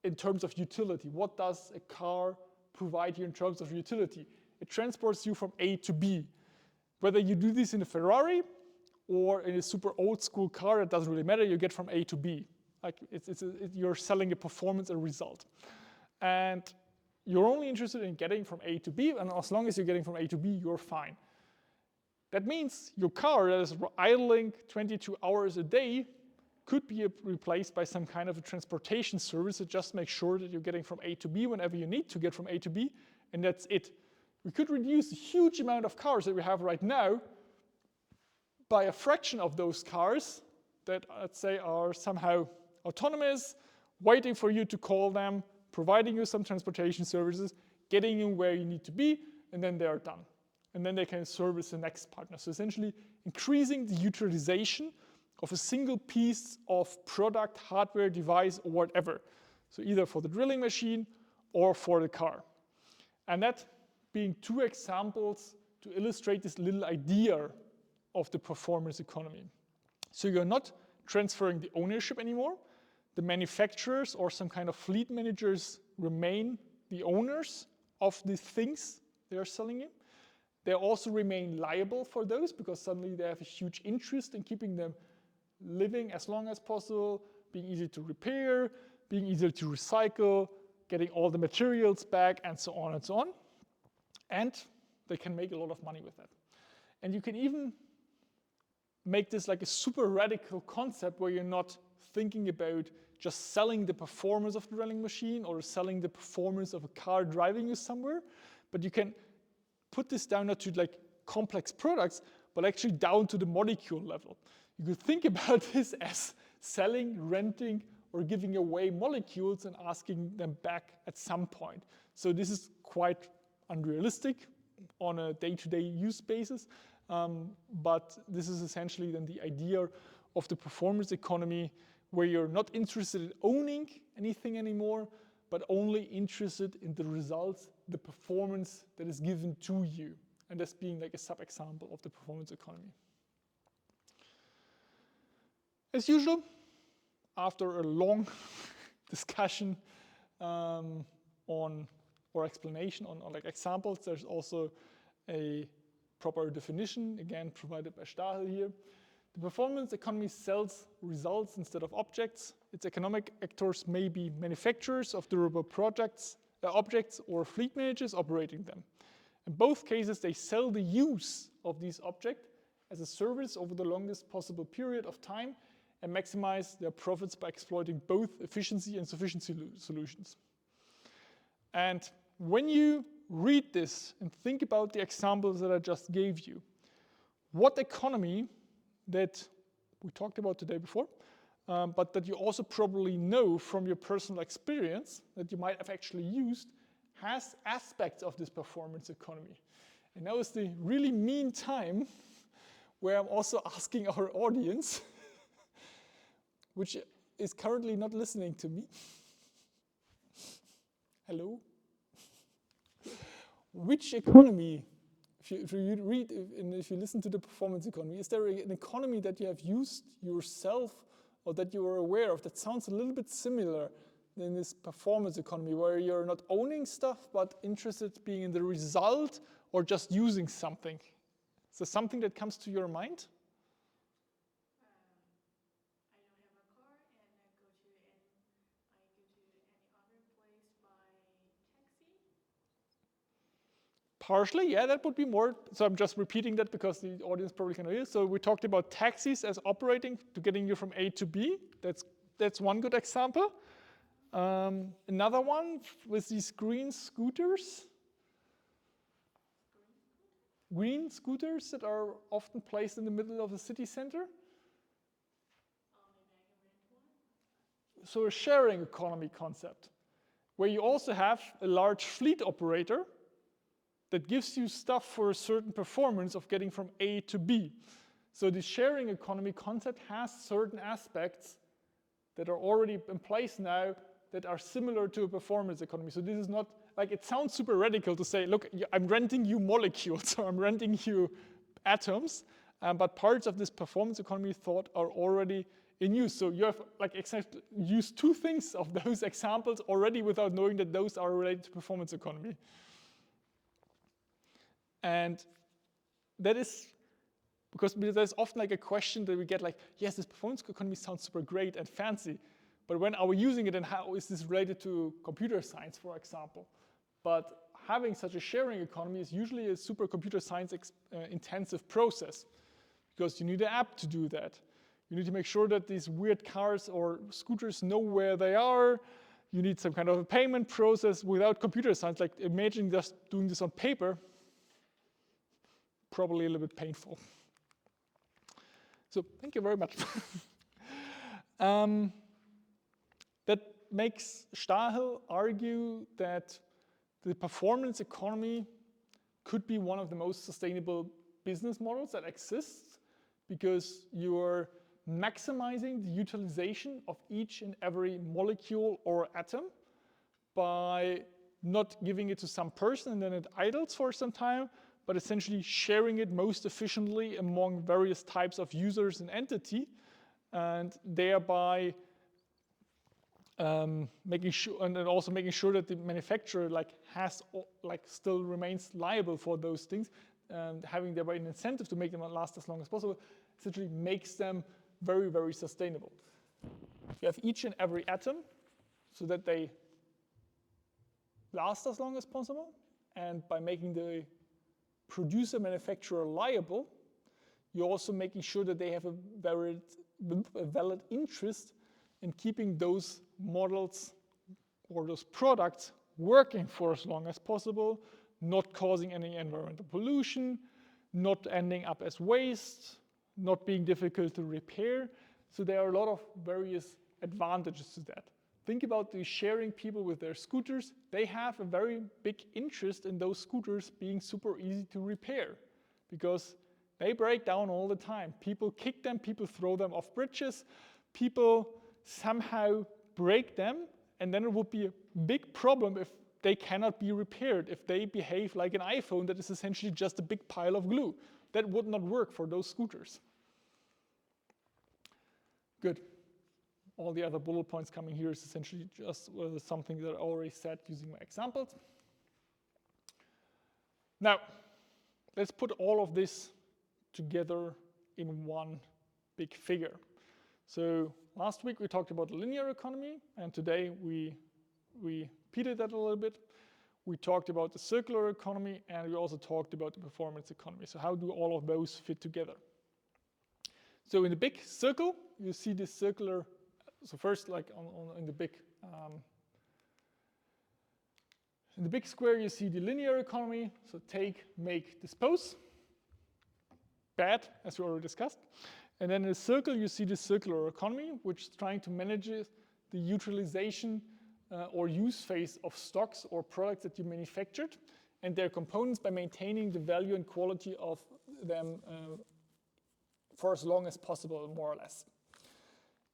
in terms of utility. What does a car provide you in terms of utility? It transports you from A to B. Whether you do this in a Ferrari or in a super old school car, it doesn't really matter, you get from A to B. Like you're selling a performance, a result. And you're only interested in getting from A to B, and as long as you're getting from A to B, you're fine. That means your car that is idling 22 hours a day could be replaced by some kind of a transportation service that just makes sure that you're getting from A to B whenever you need to get from A to B, and that's it. We could reduce the huge amount of cars that we have right now by a fraction of those cars that, let's say, are somehow autonomous, waiting for you to call them, providing you some transportation services, getting you where you need to be, and then they are done. And then they can service the next partner. So essentially increasing the utilization of a single piece of product, hardware, device, or whatever. So either for the drilling machine or for the car. And that being two examples to illustrate this little idea of the performance economy. So you're not transferring the ownership anymore. The manufacturers or some kind of fleet managers remain the owners of the things they are selling you. They also remain liable for those because suddenly they have a huge interest in keeping them living as long as possible, being easy to repair, being easy to recycle, getting all the materials back, and so on and so on. And they can make a lot of money with that. And you can even make this like a super radical concept where you're not thinking about just selling the performance of the drilling machine or selling the performance of a car driving you somewhere, but you can put this down not to like complex products, but actually down to the molecule level. You could think about this as selling, renting, or giving away molecules and asking them back at some point. So this is quite unrealistic on a day-to-day use basis, but this is essentially then the idea of the performance economy where you're not interested in owning anything anymore, but only interested in the results, the performance that is given to you. And that's being like a sub-example of the performance economy. As usual, after a long discussion or explanation on like examples, there's also a proper definition, again provided by Stahel here. The performance economy sells results instead of objects. Its economic actors may be manufacturers of durable objects or fleet managers operating them. In both cases, they sell the use of these objects as a service over the longest possible period of time and maximize their profits by exploiting both efficiency and sufficiency solutions. And when you read this and think about the examples that I just gave you, what economy that we talked about today before, but that you also probably know from your personal experience that you might have actually used, has aspects of this performance economy. And now is the really mean time where I'm also asking our audience, which is currently not listening to me. Hello? Which economy, if you read and if you listen to the performance economy, is there an economy that you have used yourself or that you are aware of that sounds a little bit similar in this performance economy where you're not owning stuff but interested being in the result or just using something? Is there something that comes to your mind?
I don't have a car and I go to any other place by taxi.
Partially, yeah, that would be more. So I'm just repeating that because the audience probably cannot hear. So we talked about taxis as operating to getting you from A to B. That's one good example. Another one with these green scooters. Green scooters that are often placed in the middle of the city center.
Maybe I can rent one.
So a sharing economy concept, where you also have a large fleet operator that gives you stuff for a certain performance of getting from A to B. So the sharing economy concept has certain aspects that are already in place now that are similar to a performance economy. So this is not, like, it sounds super radical to say, look, I'm renting you molecules, or I'm renting you atoms, but parts of this performance economy thought are already in use. So you have like used two things of those examples already without knowing that those are related to performance economy. And that is because there's often like a question that we get like, yes, this performance economy sounds super great and fancy, but when are we using it and how is this related to computer science, for example? But having such a sharing economy is usually a super computer science intensive process because you need an app to do that. You need to make sure that these weird cars or scooters know where they are. You need some kind of a payment process without computer science. Like imagine just doing this on paper, probably a little bit painful. So thank you very much. That makes Stahel argue that the performance economy could be one of the most sustainable business models that exists because you're maximizing the utilization of each and every molecule or atom by not giving it to some person and then it idles for some time, but essentially sharing it most efficiently among various types of users and entity, and thereby making sure, and then also making sure that the manufacturer still remains liable for those things, and having thereby an incentive to make them last as long as possible, essentially makes them very, very sustainable. You have each and every atom so that they last as long as possible, and by making the producer manufacturer liable, you're also making sure that they have a valid interest in keeping those models or those products working for as long as possible, not causing any environmental pollution, not ending up as waste, not being difficult to repair. So there are a lot of various advantages to that. Think about the sharing people with their scooters. They have a very big interest in those scooters being super easy to repair because they break down all the time. People kick them, people throw them off bridges, people somehow break them, and then it would be a big problem if they cannot be repaired, if they behave like an iPhone that is essentially just a big pile of glue. That would not work for those scooters. Good. All the other bullet points coming here is essentially just something that I already said using my examples. Now, let's put all of this together in one big figure. So last week we talked about the linear economy, and today we repeated that a little bit. We talked about the circular economy, and we also talked about the performance economy. So how do all of those fit together? So in the big circle, you see this circular. So first, like in the big square, you see the linear economy. So take, make, dispose. Bad, as we already discussed. And then in the circle, you see the circular economy, which is trying to manage the utilization or use phase of stocks or products that you manufactured and their components by maintaining the value and quality of them for as long as possible, more or less.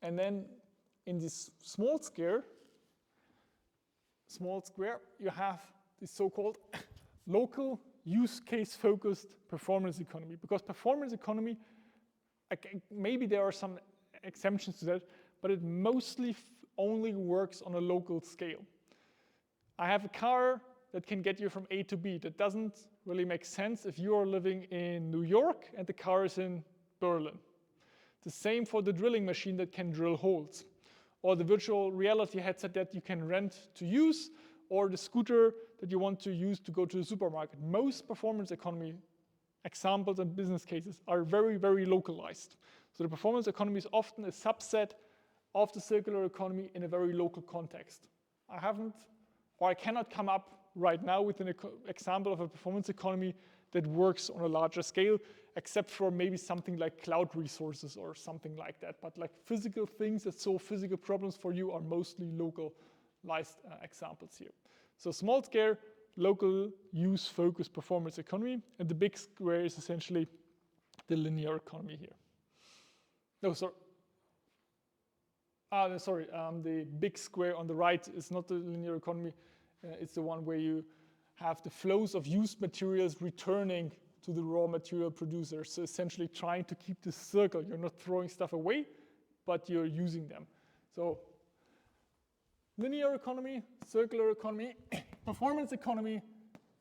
And then in this small square, you have this so-called local use case focused performance economy. Because performance economy, maybe there are some exemptions to that, but it mostly only works on a local scale. I have a car that can get you from A to B. That doesn't really make sense if you are living in New York and the car is in Berlin. The same for the drilling machine that can drill holes, or the virtual reality headset that you can rent to use, or the scooter that you want to use to go to the supermarket. Most performance economy examples and business cases are very, very localized. So the performance economy is often a subset of the circular economy in a very local context. I cannot come up right now with an example of a performance economy that works on a larger scale, except for maybe something like cloud resources or something like that. But like physical things that solve physical problems for you are mostly localized examples here. So small scale, local use focused performance economy, and the big square is essentially the linear economy here. No, sorry. The big square on the right is not the linear economy. It's the one where you have the flows of used materials returning to the raw material producer. So essentially trying to keep this circle. You're not throwing stuff away, but you're using them. So linear economy, circular economy, performance economy,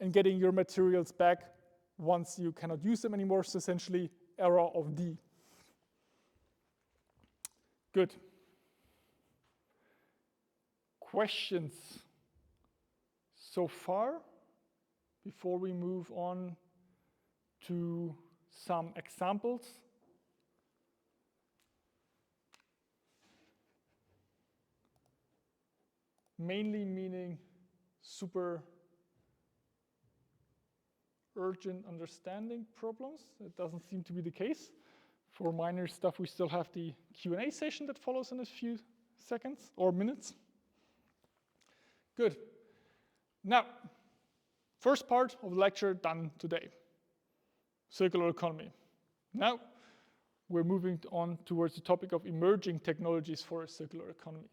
and getting your materials back once you cannot use them anymore. So essentially era of D. Good. Questions so far before we move on to some examples? Mainly meaning super urgent understanding problems. It doesn't seem to be the case. For minor stuff, we still have the Q&A session that follows in a few seconds or minutes. Good. Now, first part of the lecture done today. Circular economy. Now, we're moving on towards the topic of emerging technologies for a circular economy.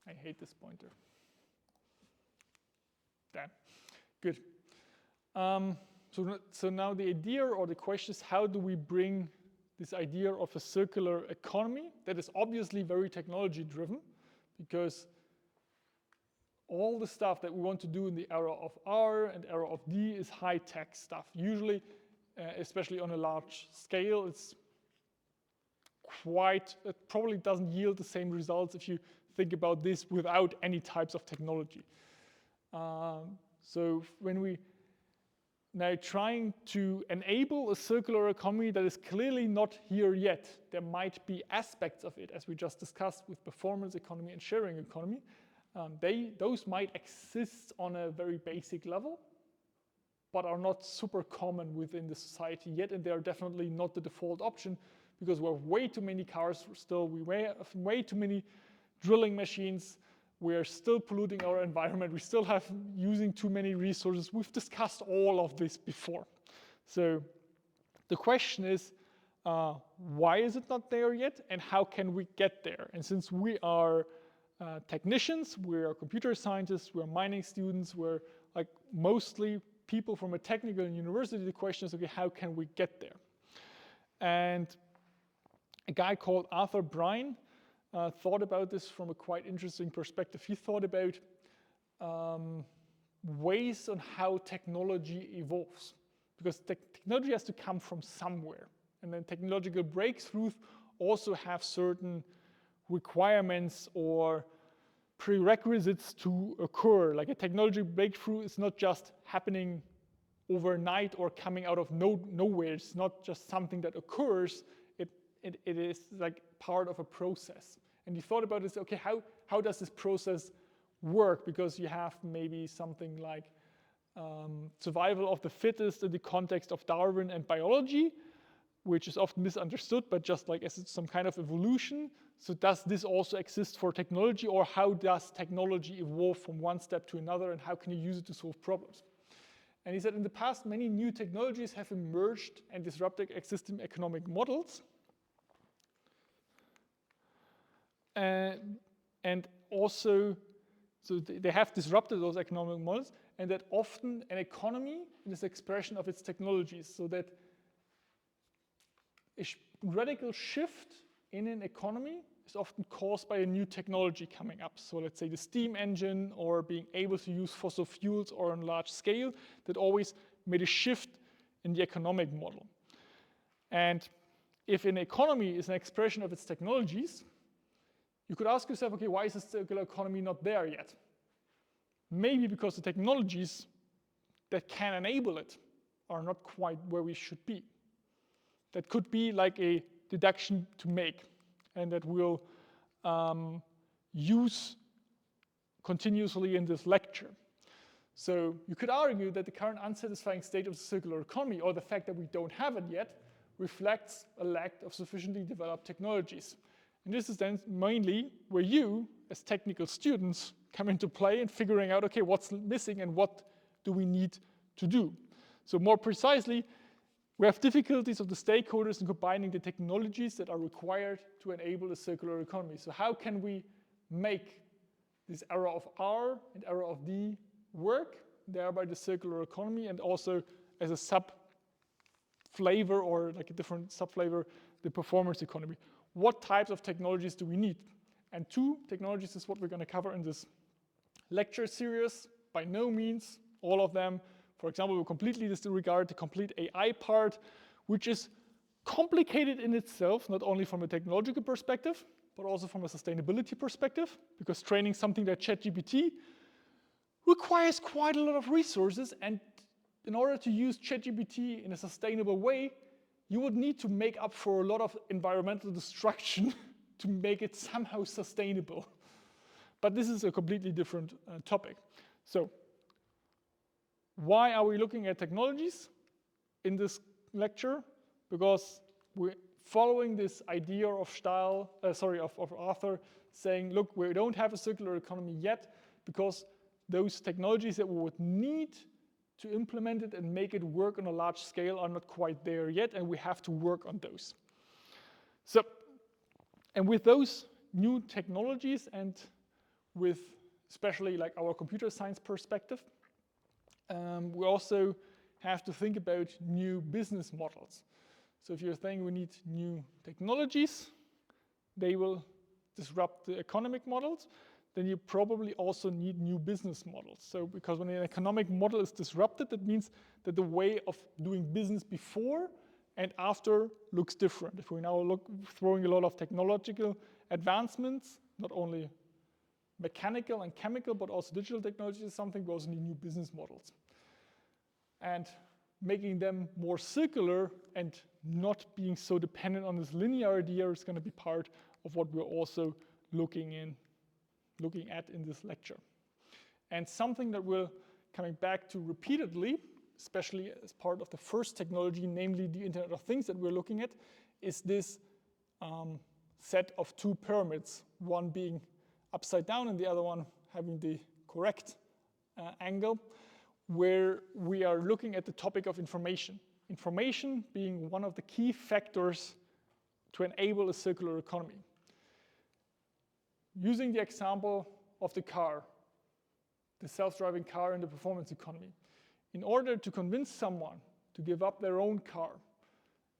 I hate this pointer. Damn. Good. So now the idea or the question is, how do we bring this idea of a circular economy that is obviously very technology driven, because all the stuff that we want to do in the era of R and era of D is high tech stuff. Usually, especially on a large scale, it probably doesn't yield the same results if you think about this without any types of technology. So when we now trying to enable a circular economy that is clearly not here yet, there might be aspects of it, as we just discussed with performance economy and sharing economy. Those might exist on a very basic level, but are not super common within the society yet, and they are definitely not the default option, because we have way too many cars still, we have way too many drilling machines, we are still polluting our environment, we still have using too many resources. We've discussed all of this before. So the question is, why is it not there yet, and how can we get there? And since we are technicians, we are computer scientists, we're mining students, we're like mostly people from a technical university, the question is, okay, how can we get there? And a guy called Arthur Bryan thought about this from a quite interesting perspective. He thought about ways on how technology evolves, because technology has to come from somewhere, and then technological breakthroughs also have certain requirements or prerequisites to occur. Like a technology breakthrough is not just happening overnight or coming out of nowhere. It's not just something that occurs. It is like part of a process. And he thought about this, okay, how does this process work? Because you have maybe something like survival of the fittest in the context of Darwin and biology, which is often misunderstood, but just like as some kind of evolution. So does this also exist for technology, or how does technology evolve from one step to another, and how can you use it to solve problems? And he said in the past, many new technologies have emerged and disrupted existing economic models. And also, so they have disrupted those economic models, and that often an economy is an expression of its technologies. So that radical shift in an economy is often caused by a new technology coming up. So let's say the steam engine, or being able to use fossil fuels or on large scale, that always made a shift in the economic model. And if an economy is an expression of its technologies, you could ask yourself, okay, why is the circular economy not there yet? Maybe because the technologies that can enable it are not quite where we should be. That could be like a deduction to make, and that we'll use continuously in this lecture. So you could argue that the current unsatisfying state of the circular economy, or the fact that we don't have it yet, reflects a lack of sufficiently developed technologies. And this is then mainly where you, as technical students, come into play in figuring out, okay, what's missing and what do we need to do. So more precisely, we have difficulties of the stakeholders in combining the technologies that are required to enable a circular economy. So how can we make this era of R and era of D work, thereby the circular economy, and also as a sub-flavor, or like a different sub-flavor, the performance economy? What types of technologies do we need? And 2 technologies is what we're going to cover in this lecture series. By no means all of them. For example, we'll completely disregard the complete AI part, which is complicated in itself, not only from a technological perspective, but also from a sustainability perspective, because training something like ChatGPT requires quite a lot of resources, and in order to use ChatGPT in a sustainable way, you would need to make up for a lot of environmental destruction to make it somehow sustainable. But this is a completely different topic. So why are we looking at technologies in this lecture? Because we're following this idea of Arthur saying, look, we don't have a circular economy yet because those technologies that we would need to implement it and make it work on a large scale are not quite there yet, and we have to work on those. So, and with those new technologies, and with especially like our computer science perspective, we also have to think about new business models. So if you're saying we need new technologies, they will disrupt the economic models, then you probably also need new business models. So because when an economic model is disrupted, that means that the way of doing business before and after looks different. If we now throwing a lot of technological advancements, not only mechanical and chemical, but also digital technology is something, we also need new business models. And making them more circular and not being so dependent on this linear idea is going to be part of what we're also looking at in this lecture. And something that we're coming back to repeatedly, especially as part of the first technology, namely the Internet of Things that we're looking at, is this set of 2 pyramids, one being upside down and the other one having the correct angle, where we are looking at the topic of information. Information being one of the key factors to enable a circular economy. Using the example of the car, the self-driving car and the performance economy. In order to convince someone to give up their own car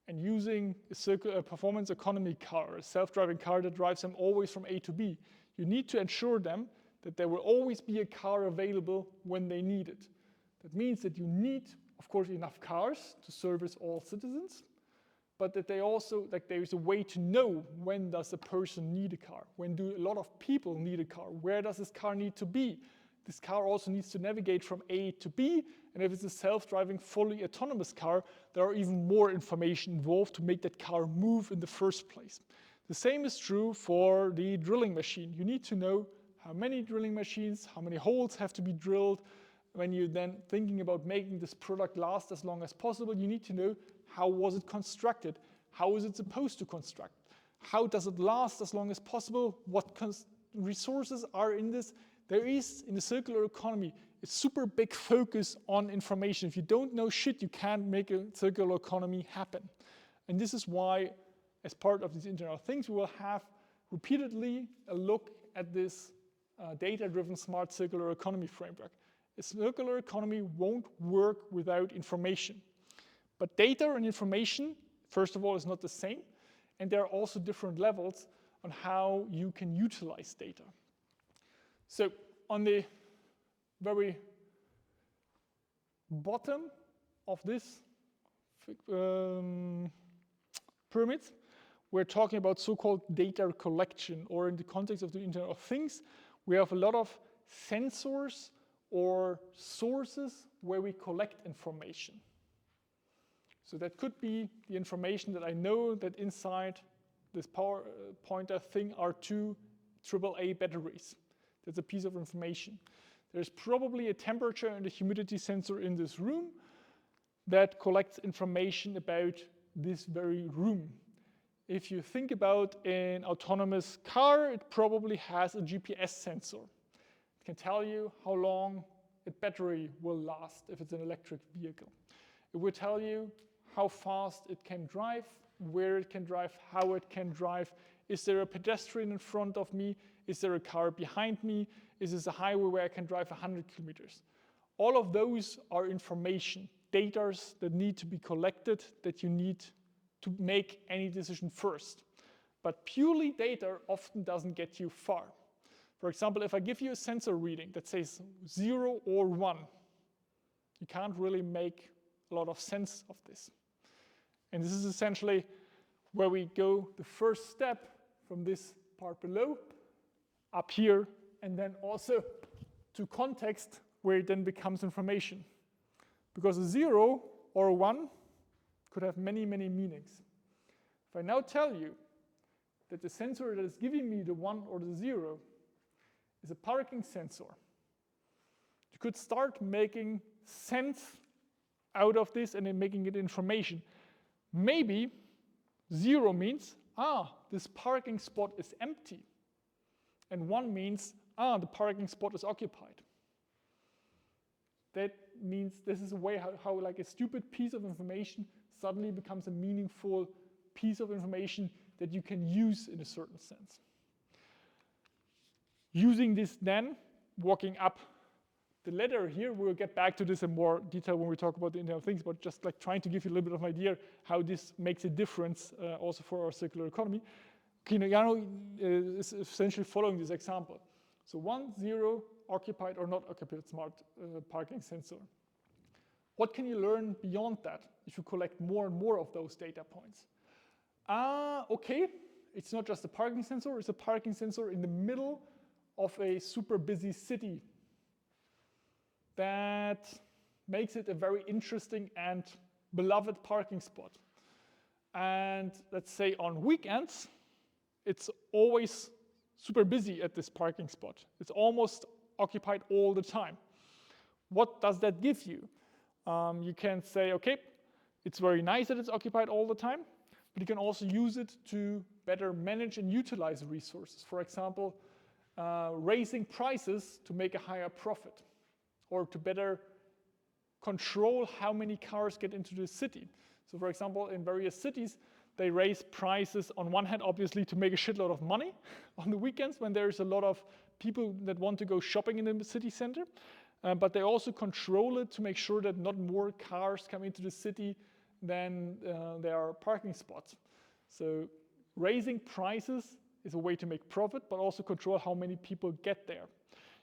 and using a performance economy car, a self-driving car that drives them always from A to B, you need to ensure them that there will always be a car available when they need it. That means that you need, of course, enough cars to service all citizens, but that they also, like there is a way to know when does a person need a car, when do a lot of people need a car, where does this car need to be. This car also needs to navigate from A to B, and if it's a self-driving, fully autonomous car, there are even more information involved to make that car move in the first place. The same is true for the drilling machine. You need to know how many drilling machines, how many holes have to be drilled. When you're then thinking about making this product last as long as possible, you need to know how was it constructed, how is it supposed to construct, how does it last as long as possible, what resources are in this. There is, in the circular economy, a super big focus on information. If you don't know shit, you can't make a circular economy happen. And this is why, as part of this Internet of Things, we will have repeatedly a look at this data-driven smart circular economy framework. A circular economy won't work without information. But data and information, first of all, is not the same. And there are also different levels on how you can utilize data. So on the very bottom of this pyramid, we're talking about so-called data collection, or in the context of the Internet of Things, we have a lot of sensors or sources where we collect information. So that could be the information that I know that inside this power pointer thing are 2 AAA batteries. That's a piece of information. There's probably a temperature and a humidity sensor in this room that collects information about this very room. If you think about an autonomous car, it probably has a GPS sensor. It can tell you how long a battery will last if it's an electric vehicle. It will tell you how fast it can drive, where it can drive, how it can drive. Is there a pedestrian in front of me? Is there a car behind me? Is this a highway where I can drive 100 kilometers? All of those are information, data that need to be collected, that you need to make any decision first. But purely data often doesn't get you far. For example, if I give you a sensor reading that says 0 or 1, you can't really make a lot of sense of this. And this is essentially where we go the first step from this part below, up here, and then also to context, where it then becomes information. Because a 0 or a 1 could have many, many meanings. If I now tell you that the sensor that is giving me the 1 or the 0 is a parking sensor, you could start making sense out of this and then making it information. Maybe 0 means, this parking spot is empty. And 1 means, the parking spot is occupied. That means this is a way how like a stupid piece of information suddenly becomes a meaningful piece of information that you can use in a certain sense. Using this then, walking up the ladder here, we'll get back to this in more detail when we talk about the Internet of Things, but just like trying to give you a little bit of an idea how this makes a difference also for our circular economy. Keanu is essentially following this example. So 1, 0, occupied or not occupied smart parking sensor. What can you learn beyond that if you collect more and more of those data points? Okay, it's not just a parking sensor, it's a parking sensor in the middle of a super busy city. That makes it a very interesting and beloved parking spot. And let's say on weekends, it's always super busy at this parking spot. It's almost occupied all the time. What does that give you? You can say, okay, it's very nice that it's occupied all the time, but you can also use it to better manage and utilize resources. For example, raising prices to make a higher profit, or to better control how many cars get into the city. So for example, in various cities, they raise prices on one hand, obviously, to make a shitload of money on the weekends when there's a lot of people that want to go shopping in the city center. But they also control it to make sure that not more cars come into the city than there are parking spots. So raising prices is a way to make profit, but also control how many people get there.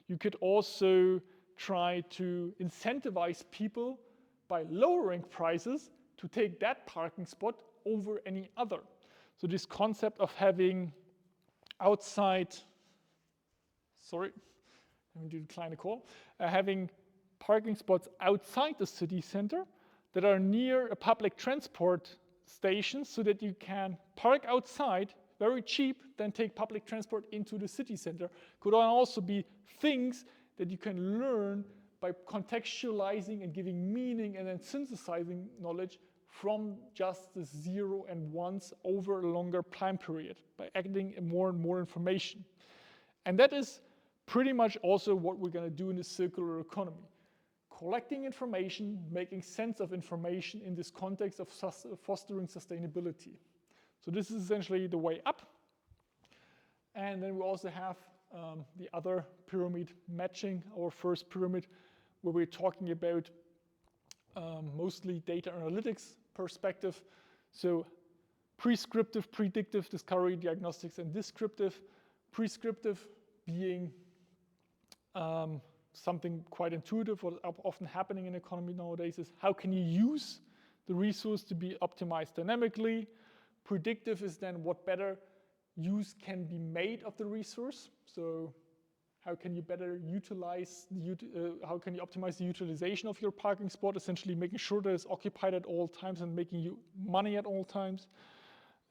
You could also try to incentivize people by lowering prices to take that parking spot over any other. So this concept of having outside, let me decline a call, having parking spots outside the city center that are near a public transport station so that you can park outside very cheap, then take public transport into the city center. Could also be things that you can learn by contextualizing and giving meaning and then synthesizing knowledge from just the 0 and 1s over a longer time period by adding more and more information. And that is pretty much also what we're going to do in the circular economy. Collecting information, making sense of information in this context of fostering sustainability. So this is essentially the way up. And then we also have the other pyramid matching our first pyramid, where we're talking about mostly data analytics perspective. So prescriptive, predictive, discovery, diagnostics, and descriptive. Prescriptive being something quite intuitive. What often happening in economy nowadays is how can you use the resource to be optimized dynamically. Predictive is then what better use can be made of the resource. So how can you better utilize, how can you optimize the utilization of your parking spot, essentially making sure that it's occupied at all times and making you money at all times.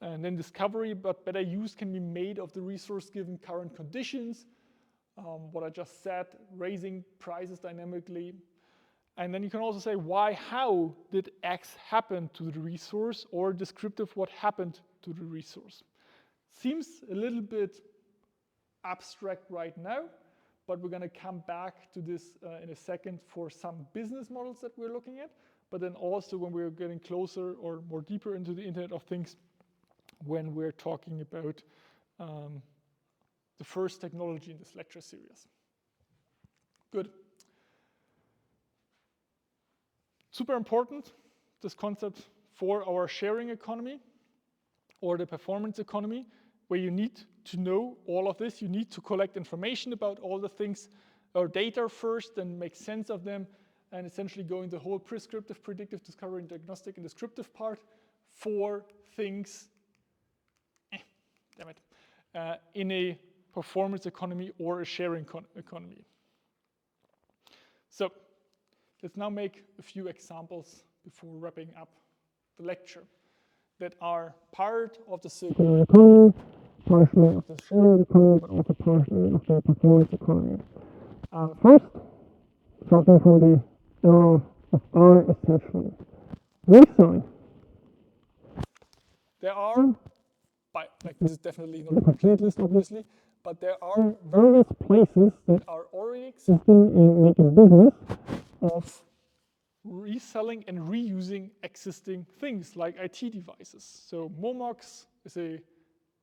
And then discovery, but better use can be made of the resource given current conditions. What I just said, raising prices dynamically. And then you can also say how did X happen to the resource, or descriptive, what happened to the resource. Seems a little bit abstract right now, but we're going to come back to this in a second for some business models that we're looking at, but then also when we're getting closer or more deeper into the Internet of Things, when we're talking about the first technology in this lecture series. Good. Super important, this concept for our sharing economy or the performance economy, where you need to know all of this. You need to collect information about all the things or data first and make sense of them, and essentially go in the whole prescriptive, predictive, discovery, and diagnostic and descriptive part for things in a performance economy or a sharing economy. So let's now make a few examples before wrapping up the lecture that are part of the circular economy, partially of the sharing economy, but also partially of the performance economy. First, starting from the era of R, essentially. Reselling. There are, this is definitely not a complete list, obviously, but there are various places that are already existing in making business of reselling and reusing existing things like IT devices. So Momox is a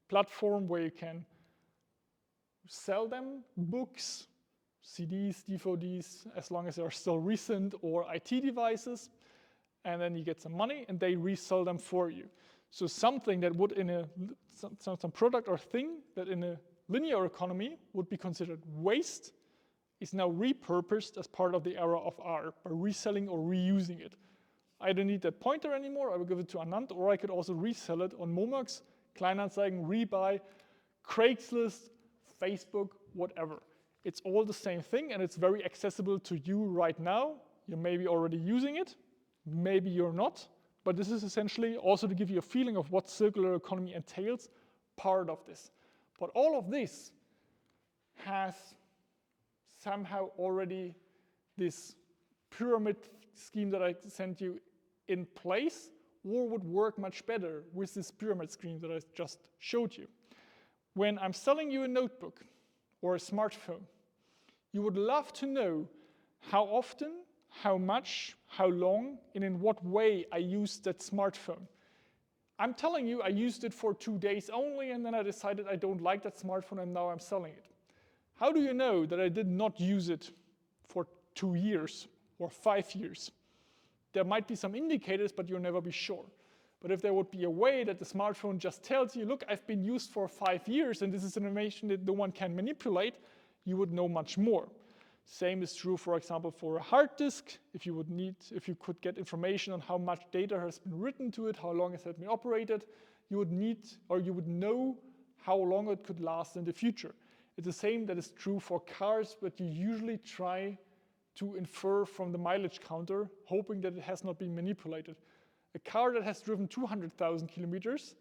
platform where you can sell them, books, CDs, DVDs, as long as they are still recent, or IT devices, and then you get some money and they resell them for you. So something that would in some product or thing that in a linear economy would be considered waste is now repurposed as part of the era of R by reselling or reusing it. I don't need that pointer anymore, I will give it to Anand, or I could also resell it on Momox, Kleinanzeigen, Rebuy, Craigslist, Facebook, whatever. It's all the same thing and it's very accessible to you right now. You're maybe already using it, maybe you're not, but this is essentially also to give you a feeling of what circular economy entails, part of this. But all of this has somehow already this pyramid scheme that I sent you in place, or would work much better with this pyramid scheme that I just showed you. When I'm selling you a notebook or a smartphone, you would love to know how often, how much, how long, and in what way I used that smartphone. I'm telling you I used it for 2 days only, and then I decided I don't like that smartphone and now I'm selling it. How do you know that I did not use it for 2 years or 5 years? There might be some indicators, but you'll never be sure. But if there would be a way that the smartphone just tells you, look, I've been used for 5 years and this is information that no one can manipulate, you would know much more. Same is true, for example, for a hard disk. If you could get information on how much data has been written to it, how long it has been operated, you would know how long it could last in the future. It's the same that is true for cars, but you usually try to infer from the mileage counter, hoping that it has not been manipulated. A car that has driven 200,000 kilometers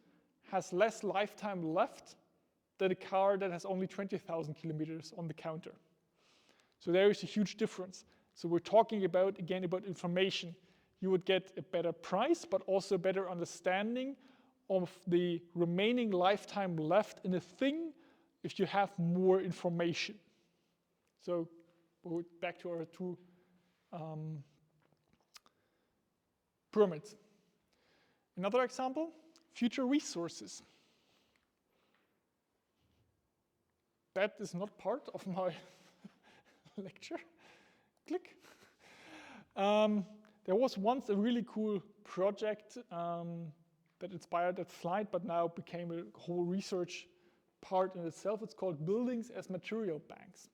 has less lifetime left than a car that has only 20,000 kilometers on the counter. So there is a huge difference. So we're talking about, again, about information. You would get a better price, but also a better understanding of the remaining lifetime left in a thing if you have more information. So we'll go back to our two pyramids. Another example, future resources. That is not part of my lecture. Click. There was once a really cool project that inspired that slide, but now became a whole research part in itself. It's called Buildings as Material Banks.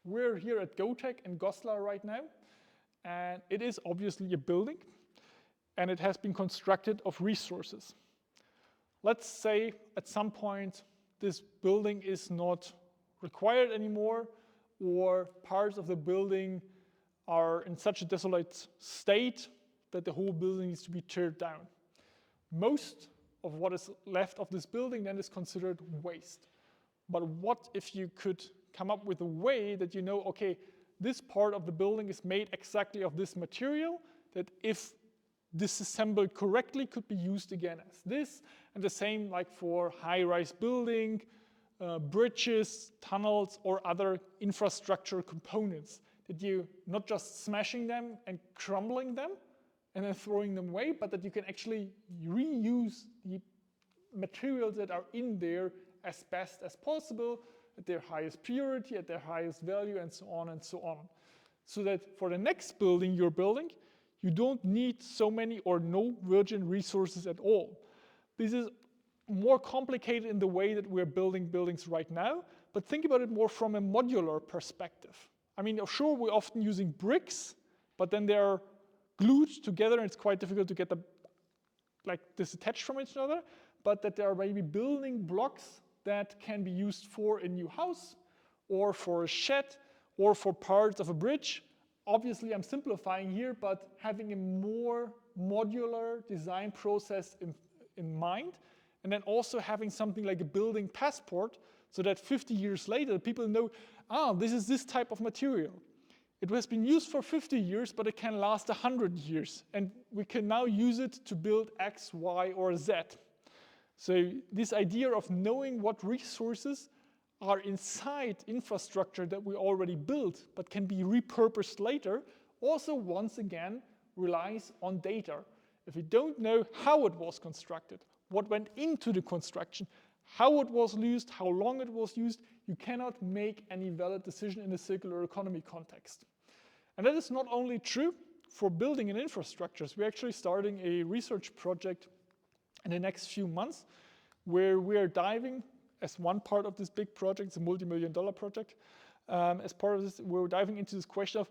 We're here at GoTech in Goslar right now, and it is obviously a building, and it has been constructed of resources. Let's say at some point this building is not required anymore, or parts of the building are in such a desolate state that the whole building needs to be teared down. Most of what is left of this building then is considered waste. But what if you could come up with a way that you know, okay, this part of the building is made exactly of this material, that if disassembled correctly could be used again as this, and the same like for high-rise building, bridges, tunnels, or other infrastructure components, that you not just smashing them and crumbling them and then throwing them away, but that you can actually reuse the materials that are in there as best as possible, at their highest purity, at their highest value, and so on and so on. So that for the next building you're building, you don't need so many or no virgin resources at all. This is more complicated in the way that we're building buildings right now, but think about it more from a modular perspective. I mean, sure, we're often using bricks, but then they're glued together and it's quite difficult to get them like disattached from each other, but that there are maybe building blocks that can be used for a new house or for a shed or for parts of a bridge. Obviously, I'm simplifying here, but having a more modular design process in mind, and then also having something like a building passport so that 50 years later, people know, this is this type of material. It has been used for 50 years, but it can last 100 years. And we can now use it to build X, Y, or Z. So this idea of knowing what resources are inside infrastructure that we already built, but can be repurposed later, also once again relies on data. If we don't know how it was constructed, what went into the construction, how it was used, how long it was used, you cannot make any valid decision in a circular economy context. And that is not only true for building and infrastructures. We're actually starting a research project in the next few months where we are diving, as one part of this big project, it's a multi-million-dollar project, as part of this, we're diving into this question of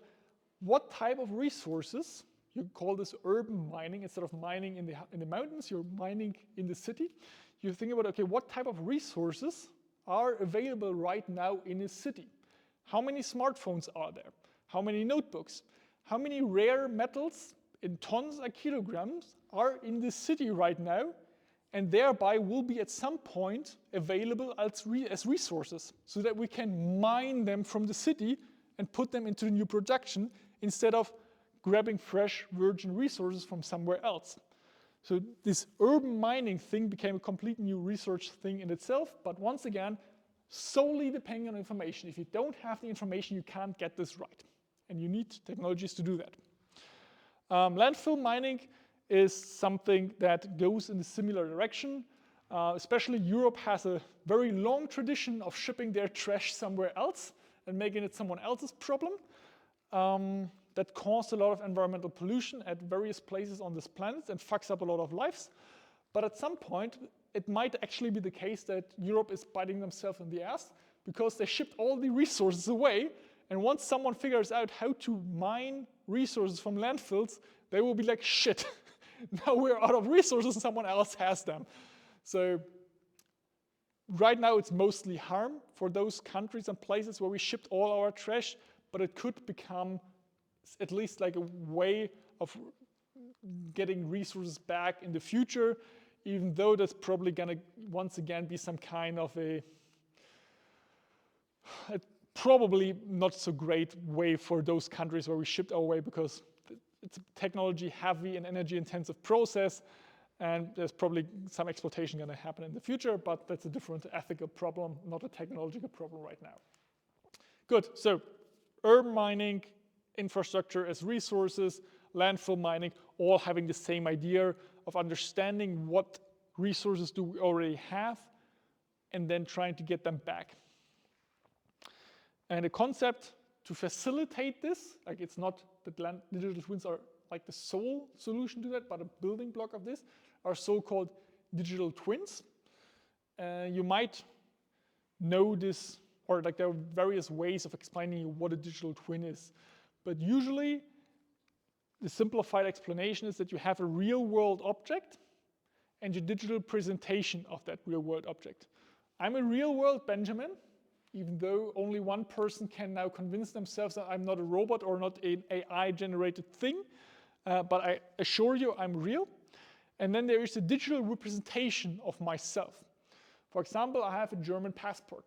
what type of resources, you call this urban mining, instead of mining in the mountains, you're mining in the city. You think about, okay, what type of resources are available right now in a city? How many smartphones are there? How many notebooks? How many rare metals in tons or kilograms are in the city right now, and thereby will be at some point available as resources, so that we can mine them from the city and put them into new production instead of grabbing fresh virgin resources from somewhere else. So this urban mining thing became a complete new research thing in itself, but once again, solely depending on information. If you don't have the information, you can't get this right. And you need technologies to do that. Landfill mining is something that goes in a similar direction. Especially Europe has a very long tradition of shipping their trash somewhere else and making it someone else's problem. That caused a lot of environmental pollution at various places on this planet and fucks up a lot of lives. But at some point, it might actually be the case that Europe is biting themselves in the ass because they shipped all the resources away. And once someone figures out how to mine resources from landfills, they will be like, shit, now we're out of resources and someone else has them. So right now it's mostly harm for those countries and places where we shipped all our trash, but it could become at least like a way of getting resources back in the future, even though that's probably gonna once again be some kind of a probably not so great way for those countries where we shipped our way, because it's a technology heavy and energy intensive process, and there's probably some exploitation going to happen in the future, but that's a different ethical problem, not a technological problem right now. Good, so urban mining, infrastructure as resources, landfill mining, all having the same idea of understanding what resources do we already have and then trying to get them back. And a concept to facilitate this, like it's not that digital twins are like the sole solution to that, but a building block of this, are so-called digital twins. You might know this, or like there are various ways of explaining what a digital twin is. But usually, the simplified explanation is that you have a real-world object and your digital presentation of that real-world object. I'm a real-world Benjamin, even though only one person can now convince themselves that I'm not a robot or not an AI-generated thing, but I assure you I'm real. And then there is a digital representation of myself. For example, I have a German passport.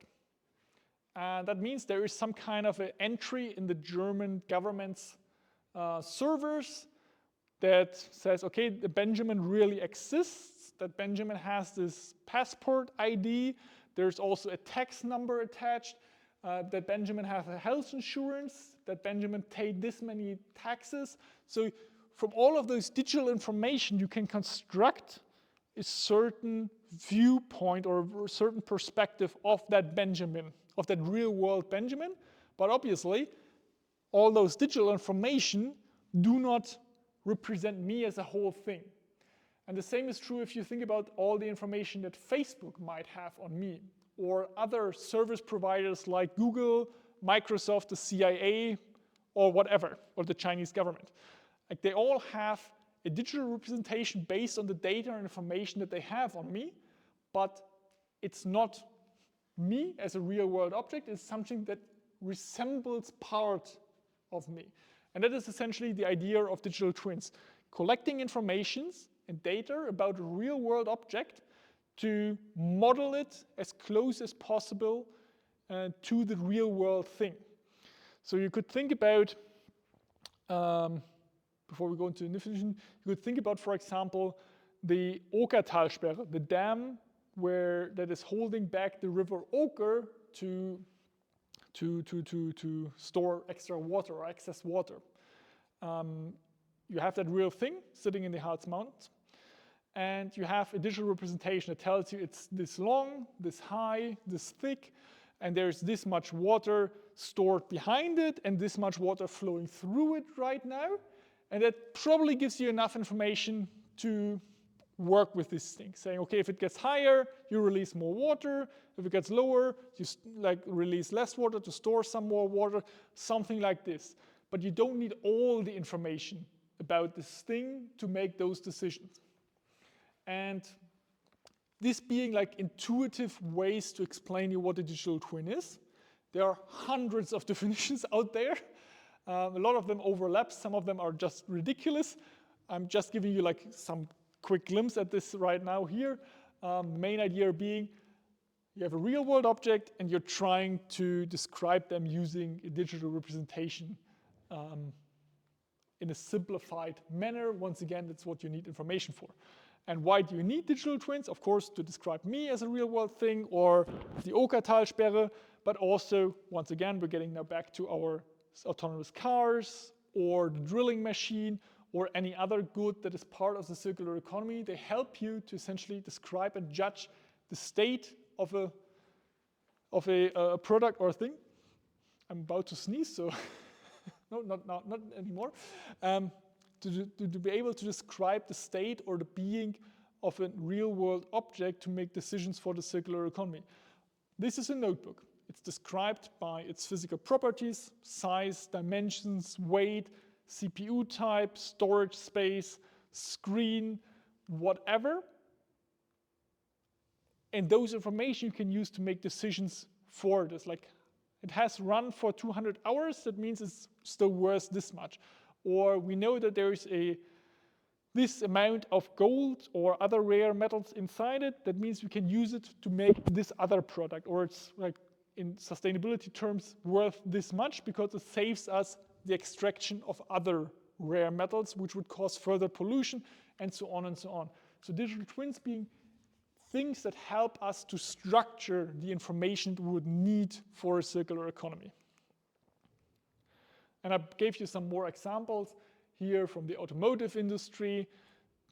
And that means there is some kind of an entry in the German government's servers that says, okay, the Benjamin really exists, that Benjamin has this passport ID, there's also a tax number attached, that Benjamin has a health insurance, that Benjamin paid this many taxes. So from all of those digital information, you can construct a certain viewpoint or a certain perspective of that Benjamin, of that real world Benjamin. But obviously, all those digital information do not represent me as a whole thing. And the same is true if you think about all the information that Facebook might have on me, or other service providers like Google, Microsoft, the CIA, or whatever, or the Chinese government. Like they all have a digital representation based on the data and information that they have on me, but it's not me as a real world object, it's something that resembles part of me. And that is essentially the idea of digital twins, collecting information and data about a real world object to model it as close as possible to the real world thing. So you could think about, before we go into the definition, you could think about, for example, the Okertalsperre, the dam that is holding back the river Oker to store extra water or excess water. You have that real thing sitting in the Harz Mountains, and you have a digital representation that tells you it's this long, this high, this thick, and there's this much water stored behind it and this much water flowing through it right now. And that probably gives you enough information to work with this thing, saying, okay, if it gets higher, you release more water. If it gets lower, you release less water to store some more water, something like this. But you don't need all the information about this thing to make those decisions. And this being like intuitive ways to explain you what a digital twin is. There are hundreds of definitions out there. A lot of them overlap. Some of them are just ridiculous. I'm just giving you like some quick glimpse at this right now here. The main idea being you have a real world object and you're trying to describe them using a digital representation in a simplified manner. Once again, that's what you need information for. And why do you need digital twins? Of course, to describe me as a real world thing or the Okertalsperre, but also, once again, we're getting now back to our autonomous cars or the drilling machine or any other good that is part of the circular economy. They help you to essentially describe and judge the state of a product or a thing. I'm about to sneeze, so no, not anymore. To be able to describe the state or the being of a real-world object to make decisions for the circular economy. This is a notebook. It's described by its physical properties, size, dimensions, weight, CPU type, storage space, screen, whatever. And those information you can use to make decisions for this. Like, it has run for 200 hours, that means it's still worth this much. Or we know that there is this amount of gold or other rare metals inside it. That means we can use it to make this other product. Or it's like in sustainability terms worth this much because it saves us the extraction of other rare metals, which would cause further pollution, and so on and so on. So digital twins being things that help us to structure the information we would need for a circular economy. And I gave you some more examples here from the automotive industry.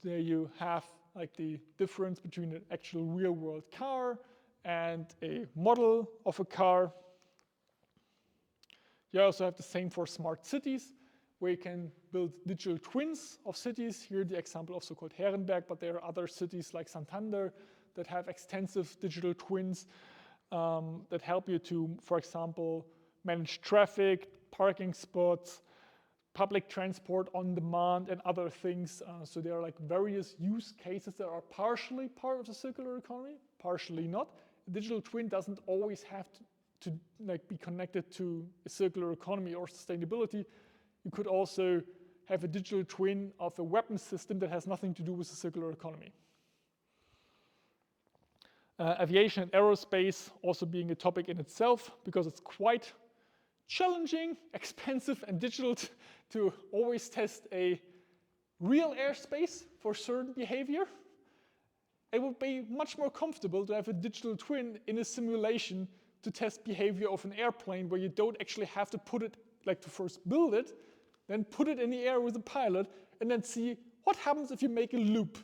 There you have like the difference between an actual real-world car and a model of a car. You also have the same for smart cities, where you can build digital twins of cities. Here the example of so-called Herrenberg, but there are other cities like Santander that have extensive digital twins that help you to, for example, manage traffic, parking spots, public transport on demand, and other things. So there are like various use cases that are partially part of the circular economy, partially not. A digital twin doesn't always have to like be connected to a circular economy or sustainability. You could also have a digital twin of a weapon system that has nothing to do with the circular economy. Aviation and aerospace also being a topic in itself, because it's quite challenging, expensive, and digital to always test a real airspace for certain behavior. It would be much more comfortable to have a digital twin in a simulation to test behavior of an airplane, where you don't actually have to put it, like to first build it, then put it in the air with a pilot, and then see what happens if you make a loop,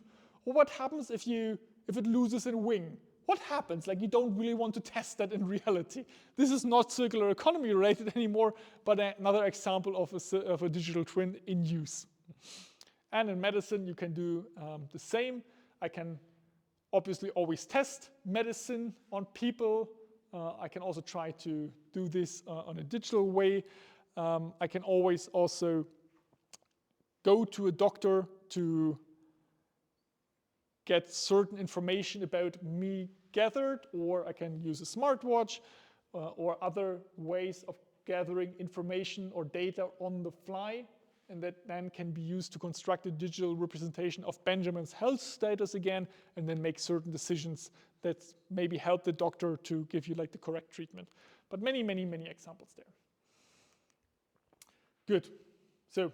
or what happens if it loses a wing. What happens? Like, you don't really want to test that in reality. This is not circular economy related anymore, but another example of a digital twin in use. And in medicine, you can do the same. I can obviously always test medicine on people. I can also try to do this on a digital way. I can always also go to a doctor to get certain information about me gathered, or I can use a smartwatch or other ways of gathering information or data on the fly, and that then can be used to construct a digital representation of Benjamin's health status again, and then make certain decisions that maybe help the doctor to give you like the correct treatment. But many, many, many examples there. Good. So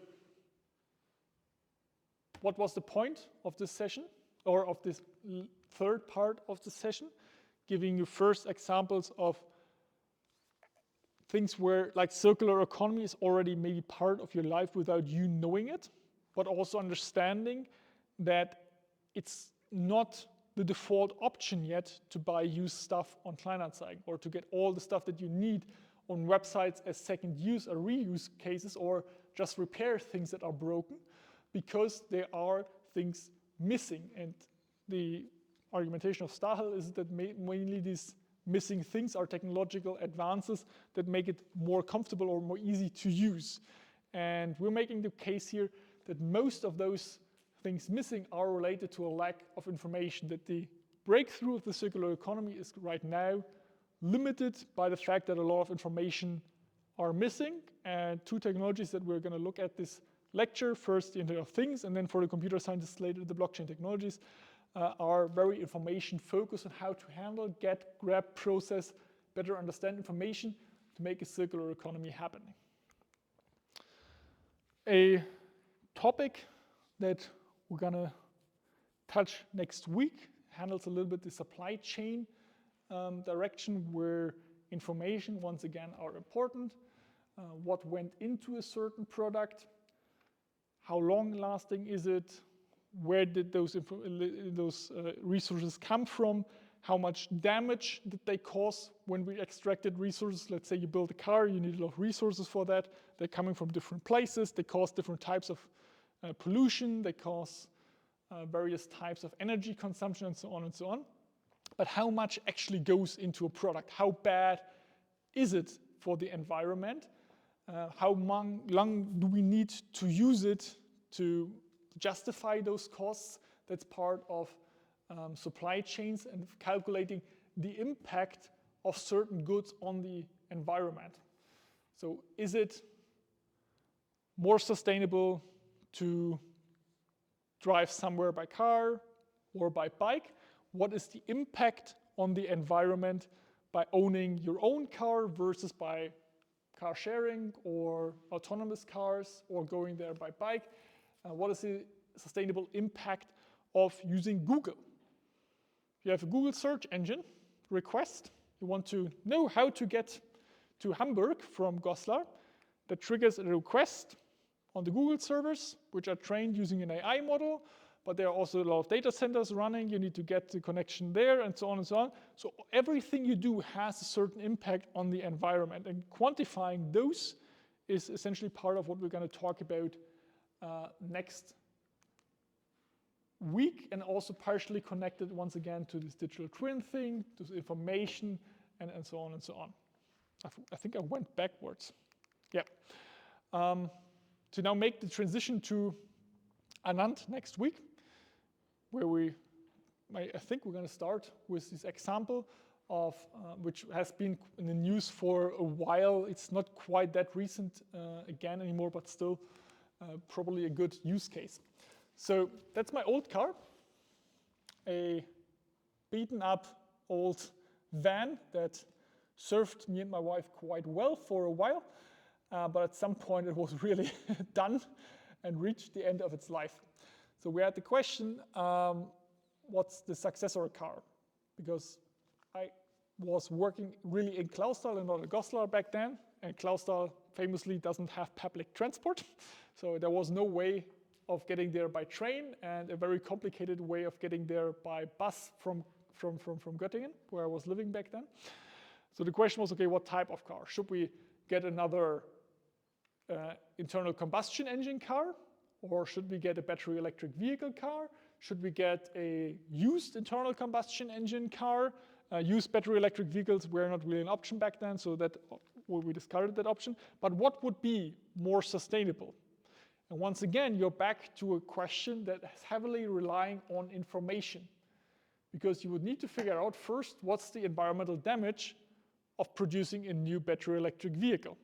what was the point of this session, or of this third part of the session? Giving you first examples of things where like circular economy is already maybe part of your life without you knowing it, but also understanding that it's not the default option yet to buy used stuff on Kleinanzeigen, or to get all the stuff that you need on websites as second use or reuse cases, or just repair things that are broken, because there are things missing. And the argumentation of Stahel is that mainly these missing things are technological advances that make it more comfortable or more easy to use. And we're making the case here that most of those things missing are related to a lack of information, that the breakthrough of the circular economy is right now limited by the fact that a lot of information are missing. And two technologies that we're going to look at this lecture, first the Internet of Things, and then for the computer scientists later the blockchain technologies, are very information focused on how to handle, get, grab, process, better understand information to make a circular economy happen. A topic that we're gonna touch next week handles a little bit the supply chain direction, where information once again are important. What went into a certain product, how long lasting is it, where did those resources come from, how much damage did they cause when we extracted resources. Let's say you build a car, you need a lot of resources for that. They're coming from different places, they cause different types of pollution, they cause various types of energy consumption, and so on and so on. But how much actually goes into a product? How bad is it for the environment? How long do we need to use it to justify those costs? That's part of supply chains and calculating the impact of certain goods on the environment. So is it more sustainable to drive somewhere by car or by bike? What is the impact on the environment by owning your own car versus by car sharing or autonomous cars or going there by bike? What is the sustainable impact of using Google? You have a Google search engine request. You want to know how to get to Hamburg from Goslar. That triggers a request on the Google servers, which are trained using an AI model, but there are also a lot of data centers running. You need to get the connection there, and so on and so on. So everything you do has a certain impact on the environment, and quantifying those is essentially part of what we're going to talk about next week, and also partially connected once again to this digital twin thing, to information, and so on and so on. I think I went backwards. Yeah. To now make the transition to Anand next week, where I think we're going to start with this example of which has been in the news for a while. It's not quite that recent again anymore, but still probably a good use case. So that's my old car, a beaten up old van that served me and my wife quite well for a while, but at some point it was really done and reached the end of its life. So we had the question, what's the successor car? Because I was working really in Clausthal and not in Goslar back then, and Clausthal famously doesn't have public transport, so there was no way of getting there by train, and a very complicated way of getting there by bus from Göttingen, where I was living back then. So the question was, okay, what type of car? Should we get another internal combustion engine car, or should we get a battery electric vehicle car? Should we get a used internal combustion engine car? Used battery electric vehicles were not really an option back then, so that we discarded that option. But what would be more sustainable? And once again, you're back to a question that is heavily relying on information, because you would need to figure out first what's the environmental damage of producing a new battery electric vehicle.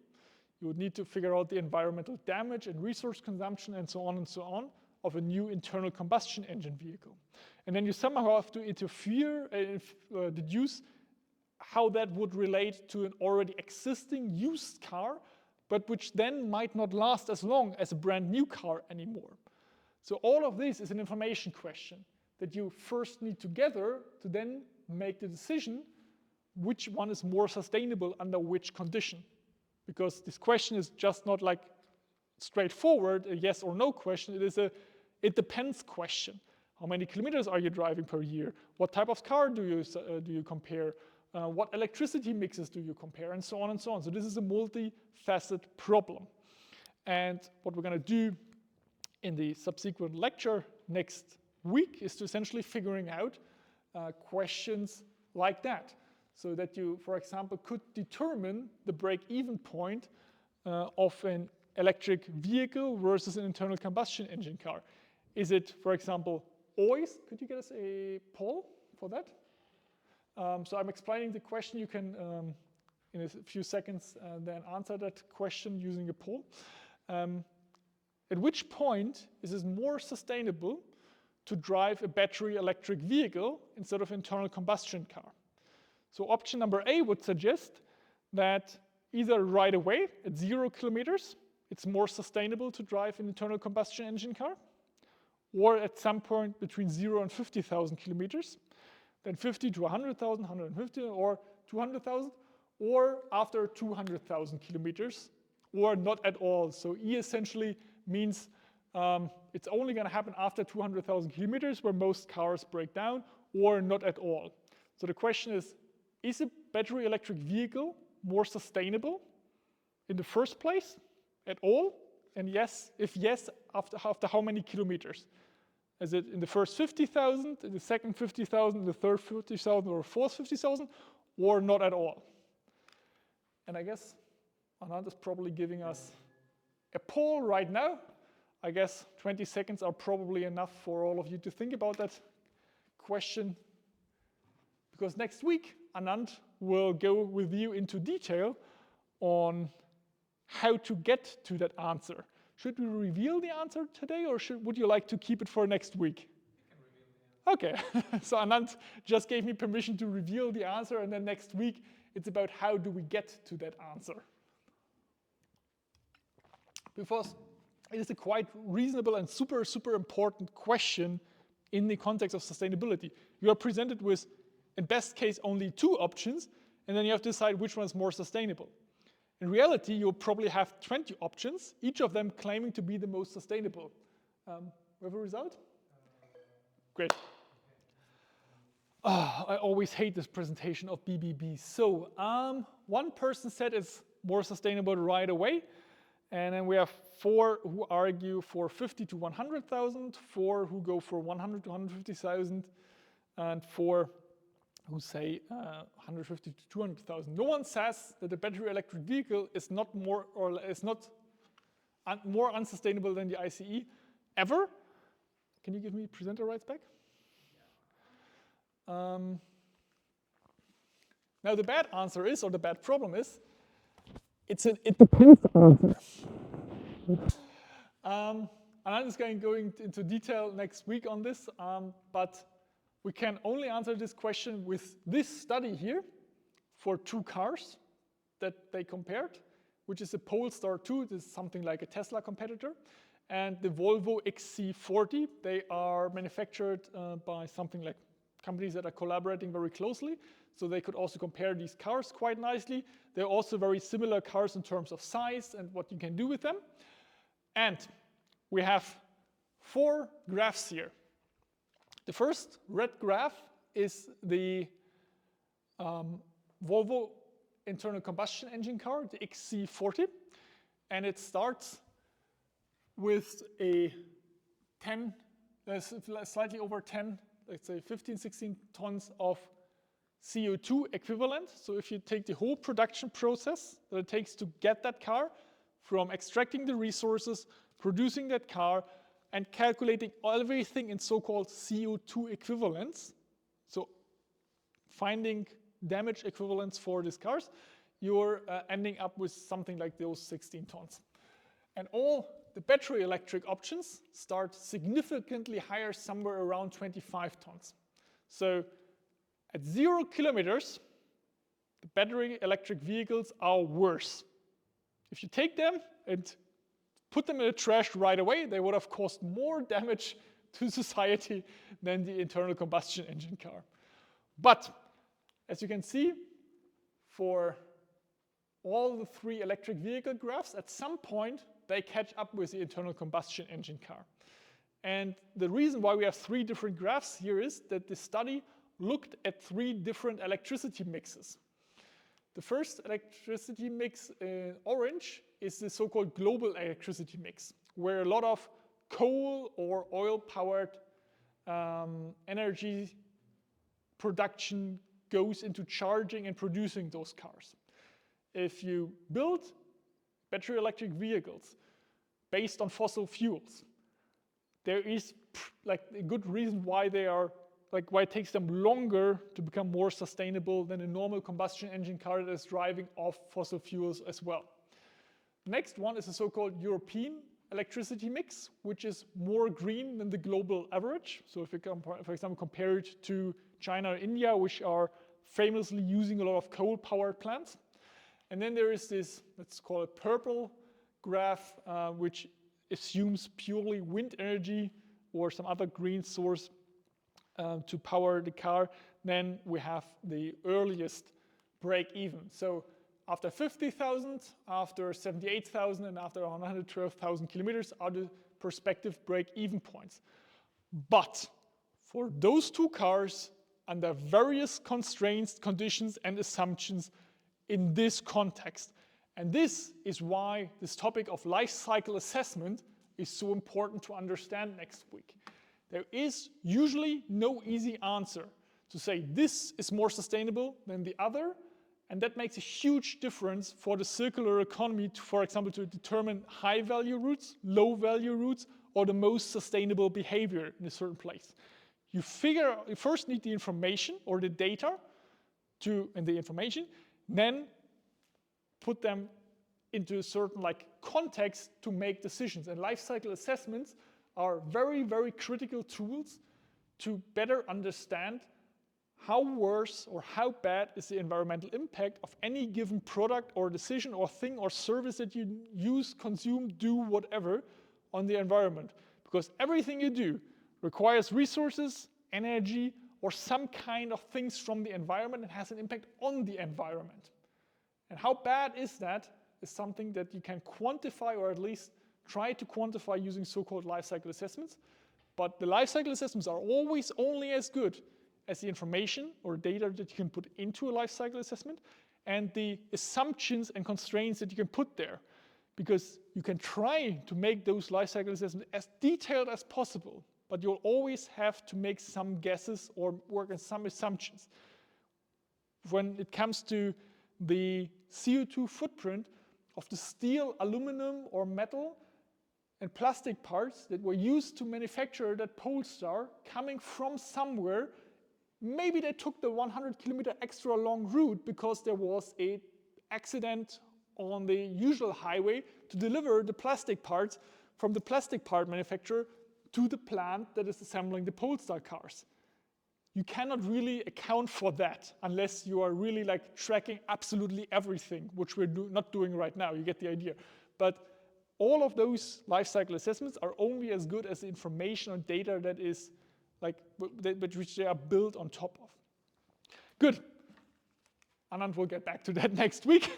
You would need to figure out the environmental damage and resource consumption and so on of a new internal combustion engine vehicle. And then you somehow have to deduce how that would relate to an already existing used car, but which then might not last as long as a brand new car anymore. So all of this is an information question that you first need to gather to then make the decision which one is more sustainable under which condition. Because this question is just not like straightforward, a yes or no question. It is a it depends question. How many kilometers are you driving per year? What type of car do you compare? What electricity mixes do you compare? And so on and so on. So this is a multifaceted problem. And what we're going to do in the subsequent lecture next week is to essentially figuring out questions like that. So that you, for example, could determine the break-even point of an electric vehicle versus an internal combustion engine car. Is it, for example, always? Could you get us a poll for that? So I'm explaining the question. You can, in a few seconds, then answer that question using a poll. At which point is it more sustainable to drive a battery electric vehicle instead of internal combustion car? So option number A would suggest that either right away at 0 kilometers, it's more sustainable to drive an internal combustion engine car, or at some point between 0 and 50,000 kilometers, then 50 to 100,000, 150, or 200,000, or after 200,000 kilometers, or not at all. So E essentially means it's only going to happen after 200,000 kilometers, where most cars break down, or not at all. So the question is a battery electric vehicle more sustainable in the first place at all? And yes, if yes, after how many kilometers? Is it in the first 50,000, in the second 50,000, in the third 50,000, or fourth 50,000, or not at all? And I guess Anand is probably giving us a poll right now. I guess 20 seconds are probably enough for all of you to think about that question, because next week Anand will go with you into detail on how to get to that answer. Should we reveal the answer today, or would you like to keep it for next week? You can reveal the answer. Okay, so Anand just gave me permission to reveal the answer, and then next week it's about how do we get to that answer. Because it is a quite reasonable and super, super important question in the context of sustainability. You are presented with, in best case, only 2 options, and then you have to decide which one is more sustainable. In reality, you'll probably have 20 options, each of them claiming to be the most sustainable. We have a result? Great. I always hate this presentation of BBB. So one person said it's more sustainable right away, And then we have 4 who argue for 50 to 100,000, 4 who go for 100 to 150,000, and 4 who say 150 to 200,000. No one says that a battery electric vehicle is not more or is not more unsustainable than the ICE ever. Can you give me presenter rights back? Now the bad answer is, or the bad problem is, it depends answer. And I'm just going into detail next week on this, but we can only answer this question with this study here for 2 cars that they compared, which is a Polestar 2, this is something like a Tesla competitor, and the Volvo XC40. They are manufactured by something like companies that are collaborating very closely, so they could also compare these cars quite nicely. They're also very similar cars in terms of size and what you can do with them. And we have 4 graphs here. The first red graph is the Volvo internal combustion engine car, the XC40, and it starts with a 10, slightly over 10, let's say 15, 16 tons of CO2 equivalent. So if you take the whole production process that it takes to get that car, from extracting the resources, producing that car, and calculating everything in so-called CO2 equivalents, so finding damage equivalents for these cars, you're ending up with something like those 16 tons. And all the battery electric options start significantly higher, somewhere around 25 tons. So at 0 kilometers, the battery electric vehicles are worse. If you take them and put them in the trash right away, they would have caused more damage to society than the internal combustion engine car. But as you can see, for all the 3 electric vehicle graphs, at some point they catch up with the internal combustion engine car. And the reason why we have 3 different graphs here is that the study looked at 3 different electricity mixes. The first electricity mix in orange is the so-called global electricity mix, where a lot of coal or oil-powered energy production goes into charging and producing those cars. If you build battery electric vehicles based on fossil fuels, there is like a good reason why they are why it takes them longer to become more sustainable than a normal combustion engine car that is driving off fossil fuels as well. Next one is the so-called European electricity mix, which is more green than the global average. So if you, for example, compare it to China or India, which are famously using a lot of coal-powered plants. And then there is this, let's call it purple graph, which assumes purely wind energy or some other green source to power the car. Then we have the earliest break even. So after 50,000, after 78,000, and after 112,000 kilometers are the prospective break even points. But for those 2 cars, under various constraints, conditions, and assumptions in this context. And this is why this topic of life cycle assessment is so important to understand next week. There is usually no easy answer to say this is more sustainable than the other, and that makes a huge difference for the circular economy, for example, to determine high value routes, low value routes, or the most sustainable behavior in a certain place. You first need the information or the data and the information, then put them into a certain context to make decisions. And life cycle assessments are very, very critical tools to better understand how worse or how bad is the environmental impact of any given product or decision or thing or service that you use, consume, do, whatever on the environment. Because everything you do requires resources, energy, or some kind of things from the environment and has an impact on the environment. And how bad is that is something that you can quantify, or at least try to quantify using so-called life cycle assessments. But the life cycle assessments are always only as good as the information or data that you can put into a life cycle assessment and the assumptions and constraints that you can put there. because you can try to make those life cycle assessments as detailed as possible, but you'll always have to make some guesses or work on some assumptions. When it comes to the CO2 footprint of the steel, aluminum, or metal and plastic parts that were used to manufacture that Polestar coming from somewhere, maybe they took the 100-kilometer extra long route because there was an accident on the usual highway to deliver the plastic parts from the plastic part manufacturer to the plant that is assembling the Polestar cars. You cannot really account for that unless you are really like tracking absolutely everything, which we're not doing right now. You get the idea. But all of those life cycle assessments are only as good as the information or data that is like which they are built on top of. Good. Anand will get back to that next week.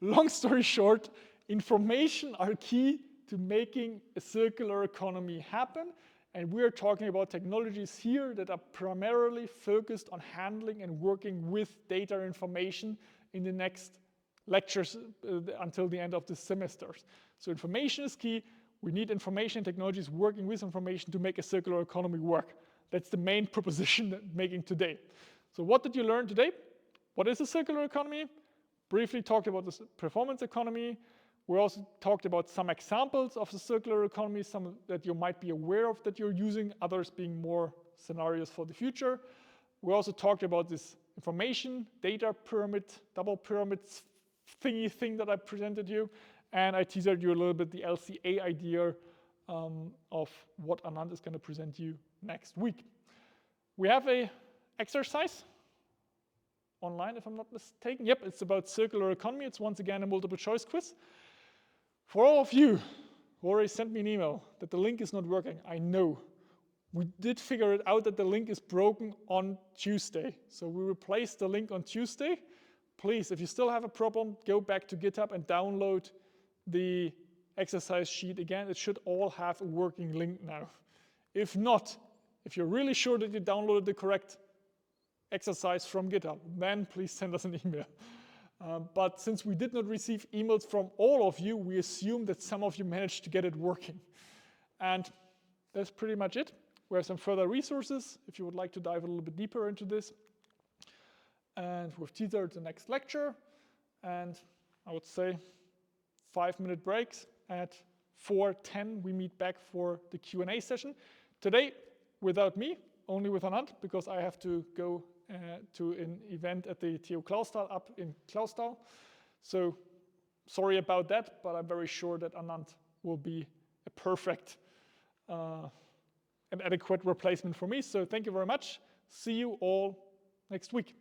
Long story short, information are key to making a circular economy happen. And we're talking about technologies here that are primarily focused on handling and working with data information in the next lectures until the end of the semesters. So information is key. We need information technologies working with information to make a circular economy work. That's the main proposition that I'm making today. So what did you learn today? What is a circular economy? Briefly talked about the performance economy. We also talked about some examples of the circular economy, some that you might be aware of that you're using, others being more scenarios for the future. We also talked about this information, data pyramid, double pyramids thingy thing that I presented you. And I teased you a little bit the LCA idea of what Anand is going to present you next week. We have an exercise online, if I'm not mistaken. Yep, it's about circular economy. It's once again a multiple choice quiz. For all of you who already sent me an email that the link is not working, I know. We did figure it out that the link is broken on Tuesday. So we replaced the link on Tuesday. Please, if you still have a problem, go back to GitHub and download the exercise sheet again. It should all have a working link now. If not, if you're really sure that you downloaded the correct exercise from GitHub, then please send us an email. But since we did not receive emails from all of you, we assume that some of you managed to get it working. And that's pretty much it. We have some further resources if you would like to dive a little bit deeper into this. And we've teasered the next lecture. And I would say 5-minute breaks. At 4:10, we meet back for the Q&A session. Today, without me, only with Anand, because I have to go to an event at the TU Clausthal up in Clausthal. So sorry about that, but I'm very sure that Anand will be a perfect and adequate replacement for me. So thank you very much. See you all next week.